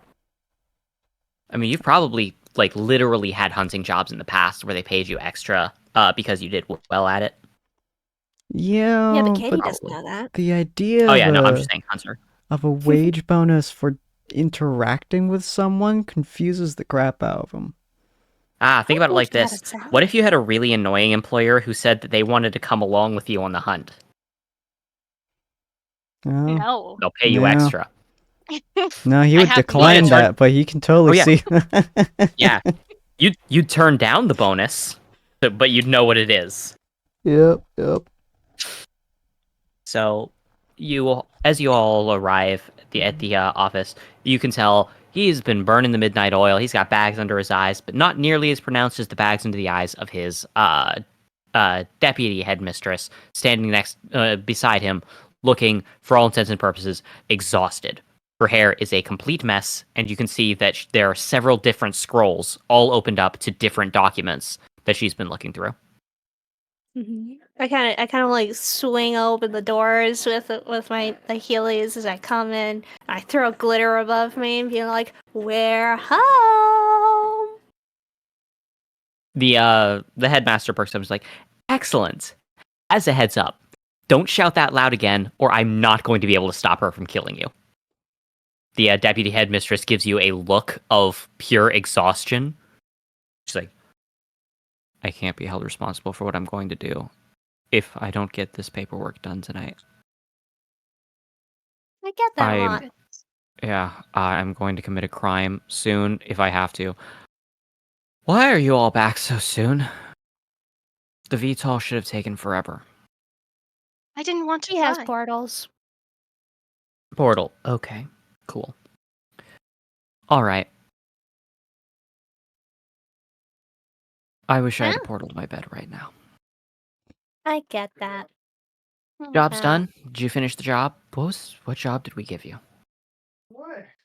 I mean, you've probably like literally had hunting jobs in the past where they paid you extra because you did well at it. Yeah, Yeah, but Katie but doesn't know that. the idea Oh of yeah, no, I'm just saying hunter. of a wage bonus for interacting with someone confuses the crap out of him. Think about it like wish I had this. a salad. What if you had a really annoying employer who said that they wanted to come along with you on the hunt? Oh, No. They'll pay you Yeah. extra. no, he I would have decline means- that, but he can totally Oh, yeah. see. Yeah. You'd turn down the bonus, but you'd know what it is. Yep. So, as you all arrive at the office, you can tell he's been burning the midnight oil. He's got bags under his eyes, but not nearly as pronounced as the bags under the eyes of his deputy headmistress, standing beside him, looking, for all intents and purposes, exhausted. Her hair is a complete mess, and you can see that there are several different scrolls, all opened up to different documents that she's been looking through. I kind of like swing open the doors with my heelys as I come in. I throw glitter above me and being like, "We're home." The headmaster perks up and is like, excellent. As a heads up, don't shout that loud again, or I'm not going to be able to stop her from killing you. The deputy headmistress gives you a look of pure exhaustion. She's like, I can't be held responsible for what I'm going to do if I don't get this paperwork done tonight. I get that a lot. Yeah, I'm going to commit a crime soon if I have to. Why are you all back so soon? The VTOL should have taken forever. I didn't want to He has fly. portals. Portal. Okay, cool. All right. I wish I had a portal to my bed right now. I get that. Job's Yeah. done. Did you finish the job? What job did we give you?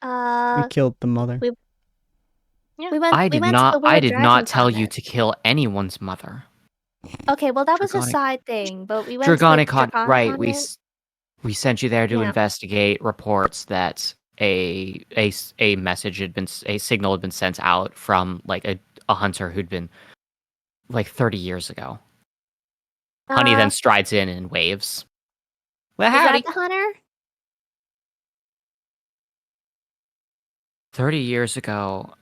We killed the mother. we Yeah. went. I we did went not. To the I weird did dragon not tell you planet. to kill anyone's mother. Okay, well that was a Draconic- side thing, but we went to the Dragonicon. Right. Dragonicon. We sent you there to Yeah. investigate reports that a message had been a signal had been sent out from like a hunter who'd been like 30 years ago. Honey then strides in and waves. Well, Is howdy. that the hunter? 30 years ago,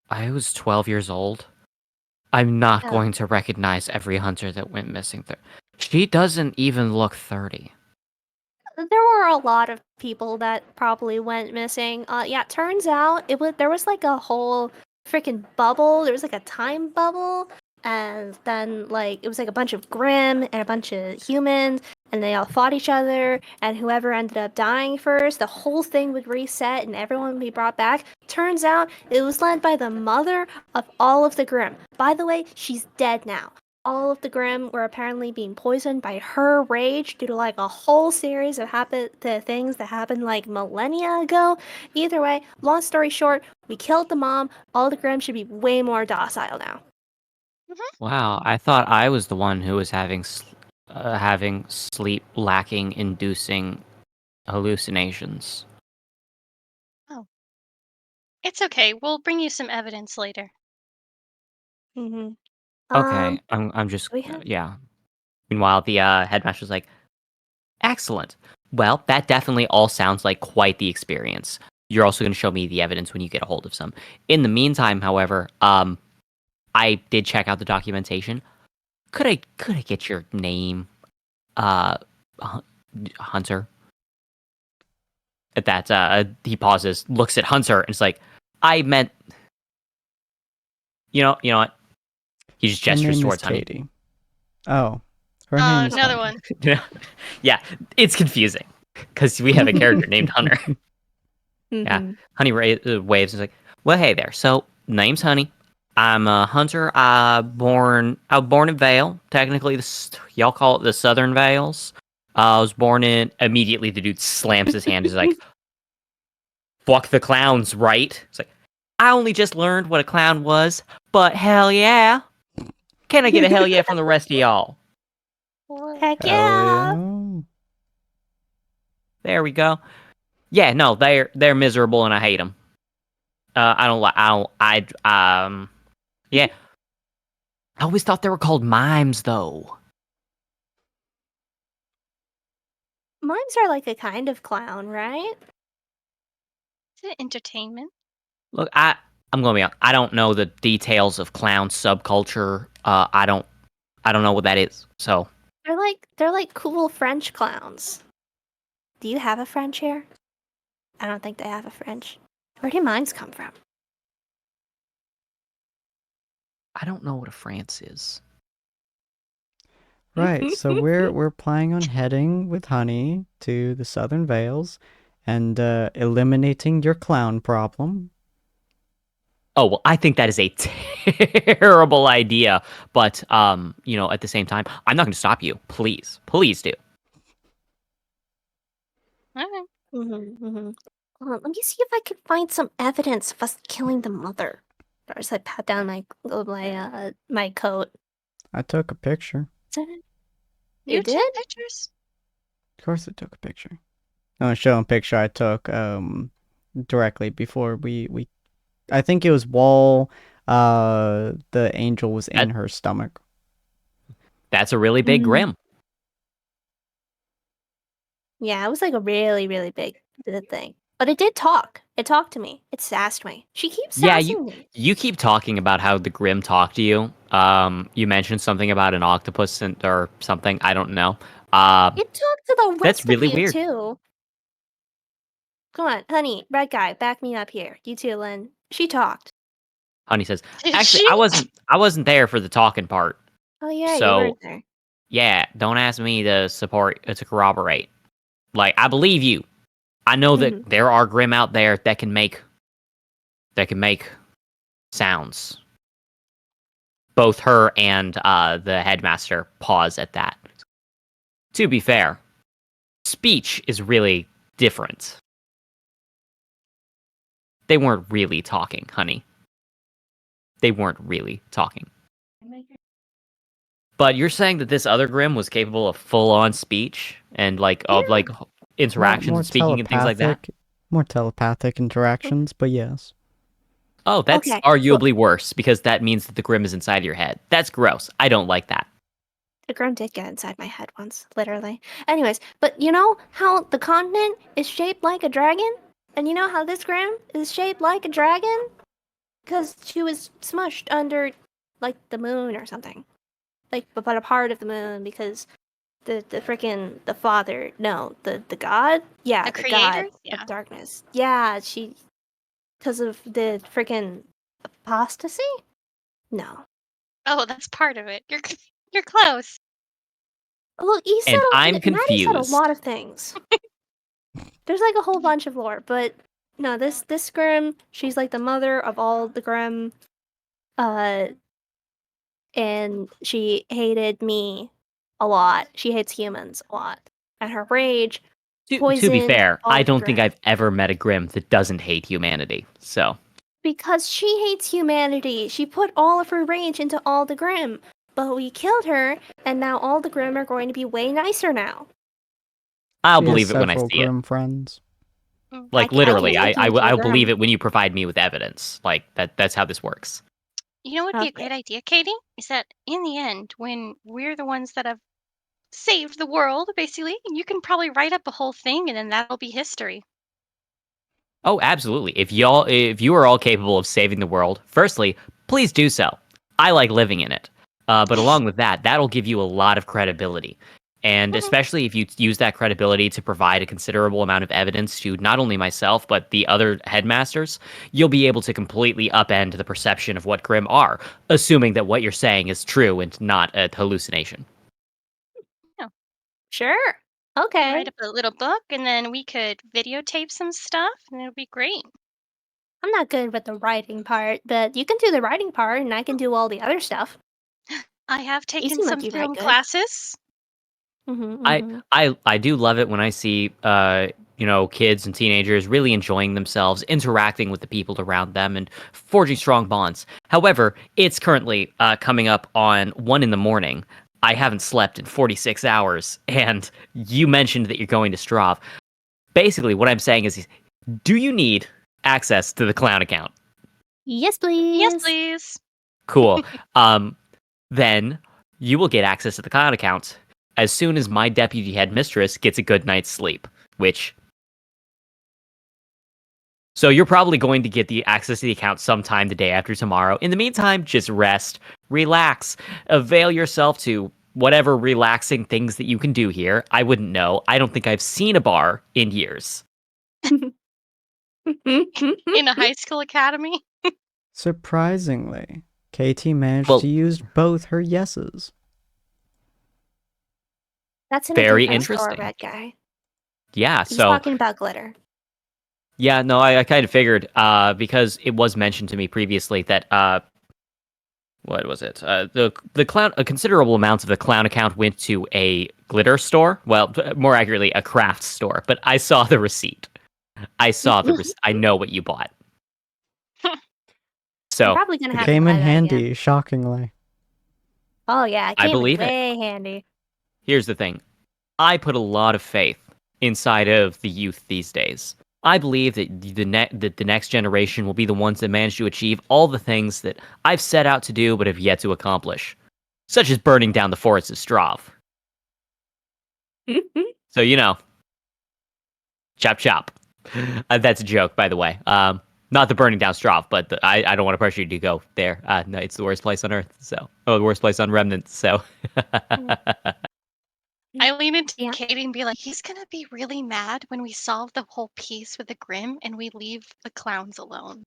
I was 12 years old. I'm not Oh. going to recognize every hunter that went missing. She doesn't even look 30. There were a lot of people that probably went missing. Yeah, turns out there was like a whole freaking bubble. There was like a time bubble, and then like it was like a bunch of Grimm and a bunch of humans, and they all fought each other. And whoever ended up dying first, the whole thing would reset, and everyone would be brought back. Turns out it was led by the mother of all of the Grimm. By the way, she's dead now. All of the Grimm were apparently being poisoned by her rage due to like a whole series of things that happened like millennia ago. Either way, long story short, we killed the mom. All the Grimm should be way more docile now. Wow, I thought I was the one who was having sleep lacking inducing hallucinations. It's okay. We'll bring you some evidence later. Mm-hmm. Okay, I'm just we have- yeah. Meanwhile, the headmaster's like, excellent. Well, that definitely all sounds like quite the experience. You're also going to show me the evidence when you get a hold of some. In the meantime, however, I did check out the documentation. Could I get your name, Hunter? At that, he pauses, looks at Hunter, and is like, I meant, you know what? He just Her gestures name is towards Honey. Katie. Oh, her name is Another Honey. one. Yeah, it's confusing because we have a character named Hunter. Yeah, Mhm. Honey waves and is like, "Well, hey there. So, name's Honey. I'm a hunter. I was born in Vale. Technically, y'all call it the Southern Vales. I was born in. Immediately, the dude slams his hand. He's like, "Fuck the clowns, right?" It's like, I only just learned what a clown was, but hell yeah! Can I get a hell yeah from the rest of y'all? Heck Hell yeah! yeah. There we go. Yeah, no, they're miserable and I hate them. Yeah. I always thought they were called mimes, though. Mimes are like a kind of clown, right? Is it entertainment? Look, I'm gonna be honest. I don't know the details of clown subculture. I don't know what that is. So They're like cool French clowns. Do you have a French here? I don't think they have a French. Where do mimes come from? I don't know what a France is. Right, so we're planning on heading with Honey to the Southern Vales and eliminating your clown problem. Oh well, I think that is a terrible idea. But at the same time, I'm not going to stop you. Please do. Okay. Let me see if I can find some evidence of us killing the mother. Or as I pat down my coat. I took a picture. You took did? pictures? Of course, I took a picture. I'm gonna show a picture I took directly before we. I think it was while the angel was in her stomach. That's a really big grim. Yeah, it was like a really, really big thing. But it did talk. It talked to me. It sassed me. She keeps sassing me. You keep talking about how the grim talked to you. You mentioned something about an octopus or something. I don't know. It talked to the rest That's really of you weird. too. Come on, honey, red guy, back me up here. You too, Lynn. She talked. Honey says, Did actually, she? I wasn't there for the talking part. Oh yeah, you So weren't there. yeah, don't ask me to corroborate. Like, I believe you. I know that there are grim out there that can make sounds. Both her and the headmaster pause at that. To be fair, speech is really different. They weren't really talking, honey. They weren't really talking. But you're saying that this other Grim was capable of full-on speech and of interactions More and speaking and things like that? More telepathic interactions, but yes. Oh, that's Okay, arguably worse because that means that the Grim is inside your head. That's gross. I don't like that. The Grim did get inside my head once, literally. Anyways, but you know how the continent is shaped like a dragon? And you know how this Grim is shaped like a dragon? Because she was smushed under, like, the moon or something. Like, but a part of the moon because the father, no, the god? Yeah, The the god creator? Yeah. of darkness. Yeah, because of the freaking apostasy? No. Oh, that's part of it. You're close. Look, And I'm Maddie said a confused. lot of things. There's like a whole bunch of lore, but no, this Grim, she's like the mother of all the Grim, and she hated me a lot. She hates humans a lot, and her rage To be poisoned fair, all I the don't think Grim. I've ever met a Grim that doesn't hate humanity. So Because she hates humanity. She put all of her rage into all the Grim. But we killed her, and now all the Grim are going to be way nicer now. I'll She has believe it when I several see it. Grim friends. Like I literally, can make you I'll Grim. believe it when you provide me with evidence. Like that's how this works. You know what would be a Okay. great idea, Katie? Is that in the end, when we're the ones that have saved the world, basically, you can probably write up a whole thing and then that'll be history. Oh, absolutely. If you are all capable of saving the world, firstly, please do so. I like living in it. But along with that, that'll give you a lot of credibility. And especially if you use that credibility to provide a considerable amount of evidence to not only myself, but the other headmasters, you'll be able to completely upend the perception of what Grimm are, assuming that what you're saying is true and not a hallucination. Sure. Okay. Write up a little book, and then we could videotape some stuff, and it'll be great. I'm not good with the writing part, but you can do the writing part, and I can do all the other stuff. I have You taken seem some like you write film good. classes. I do love it when I see kids and teenagers really enjoying themselves, interacting with the people around them, and forging strong bonds. However, it's currently coming up on 1 a.m. I haven't slept in 46 hours, and you mentioned that you're going to Strav. Basically, what I'm saying is, do you need access to the clown account? Yes, please. Yes, please. Cool. Then you will get access to the clown account as soon as my deputy headmistress gets a good night's sleep, So you're probably going to get the access to the account sometime the day after tomorrow. In the meantime, just rest, relax, avail yourself to whatever relaxing things that you can do here. I wouldn't know. I don't think I've seen a bar in years. In a high school academy. Surprisingly, Katie managed Well- to use both her yeses. That's in Very a different store, interesting. red guy. Yeah, He's so talking about glitter. yeah, no, I kind of figured because it was mentioned to me previously that what was it? The clown, a considerable amount of the clown account went to a glitter store. Well, more accurately, a craft store. But I saw the receipt. I know what you bought. I'm So probably gonna It have came to buy in that handy, again. shockingly. Oh yeah, it I came in believe it. way handy. here's the thing: I put a lot of faith inside of the youth these days. I believe that the next generation will be the ones that manage to achieve all the things that I've set out to do but have yet to accomplish, such as burning down the forests of Strav. So chop chop. That's a joke, by the way. Not the burning down Strav, but I don't want to pressure you to go there. No, it's the worst place on Earth. The worst place on Remnant. So. I lean into Yeah. Katie and be like, he's gonna be really mad when we solve the whole piece with the Grimm and we leave the clowns alone.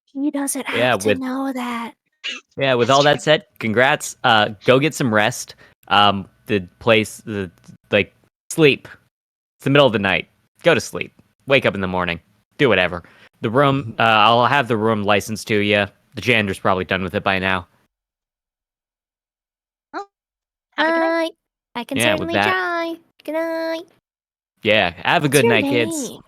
He doesn't Yeah, have to know that. Yeah, with That's all true. that said, congrats. Go get some rest. Sleep. It's the middle of the night. Go to sleep. Wake up in the morning. Do whatever. The room, I'll have the room licensed to you. The janitor's probably done with it by now. Have a good night. Night. I can Yeah, with certainly that- try. Good night. Yeah, have a What's good your night, kids. name?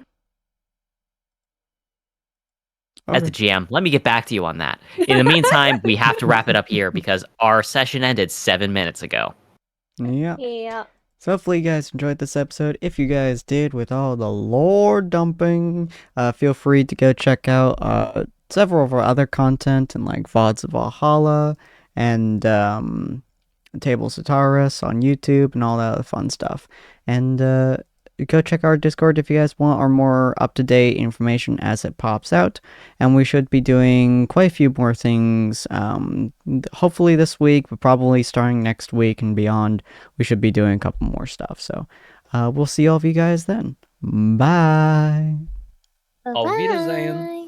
As the GM, let me get back to you on that. In the meantime, we have to wrap it up here because our session ended 7 minutes ago. Yeah. Yeah. So hopefully you guys enjoyed this episode. If you guys did, with all the lore dumping, feel free to go check out several of our other content and like Vods of Valhalla and Tables of Taurus on YouTube and all that other fun stuff. And go check our Discord if you guys want our more up-to-date information as it pops out. And we should be doing quite a few more things, hopefully this week, but probably starting next week and beyond, we should be doing a couple more stuff. So we'll see all of you guys then. Bye. Auf Wiedersehen. Bye.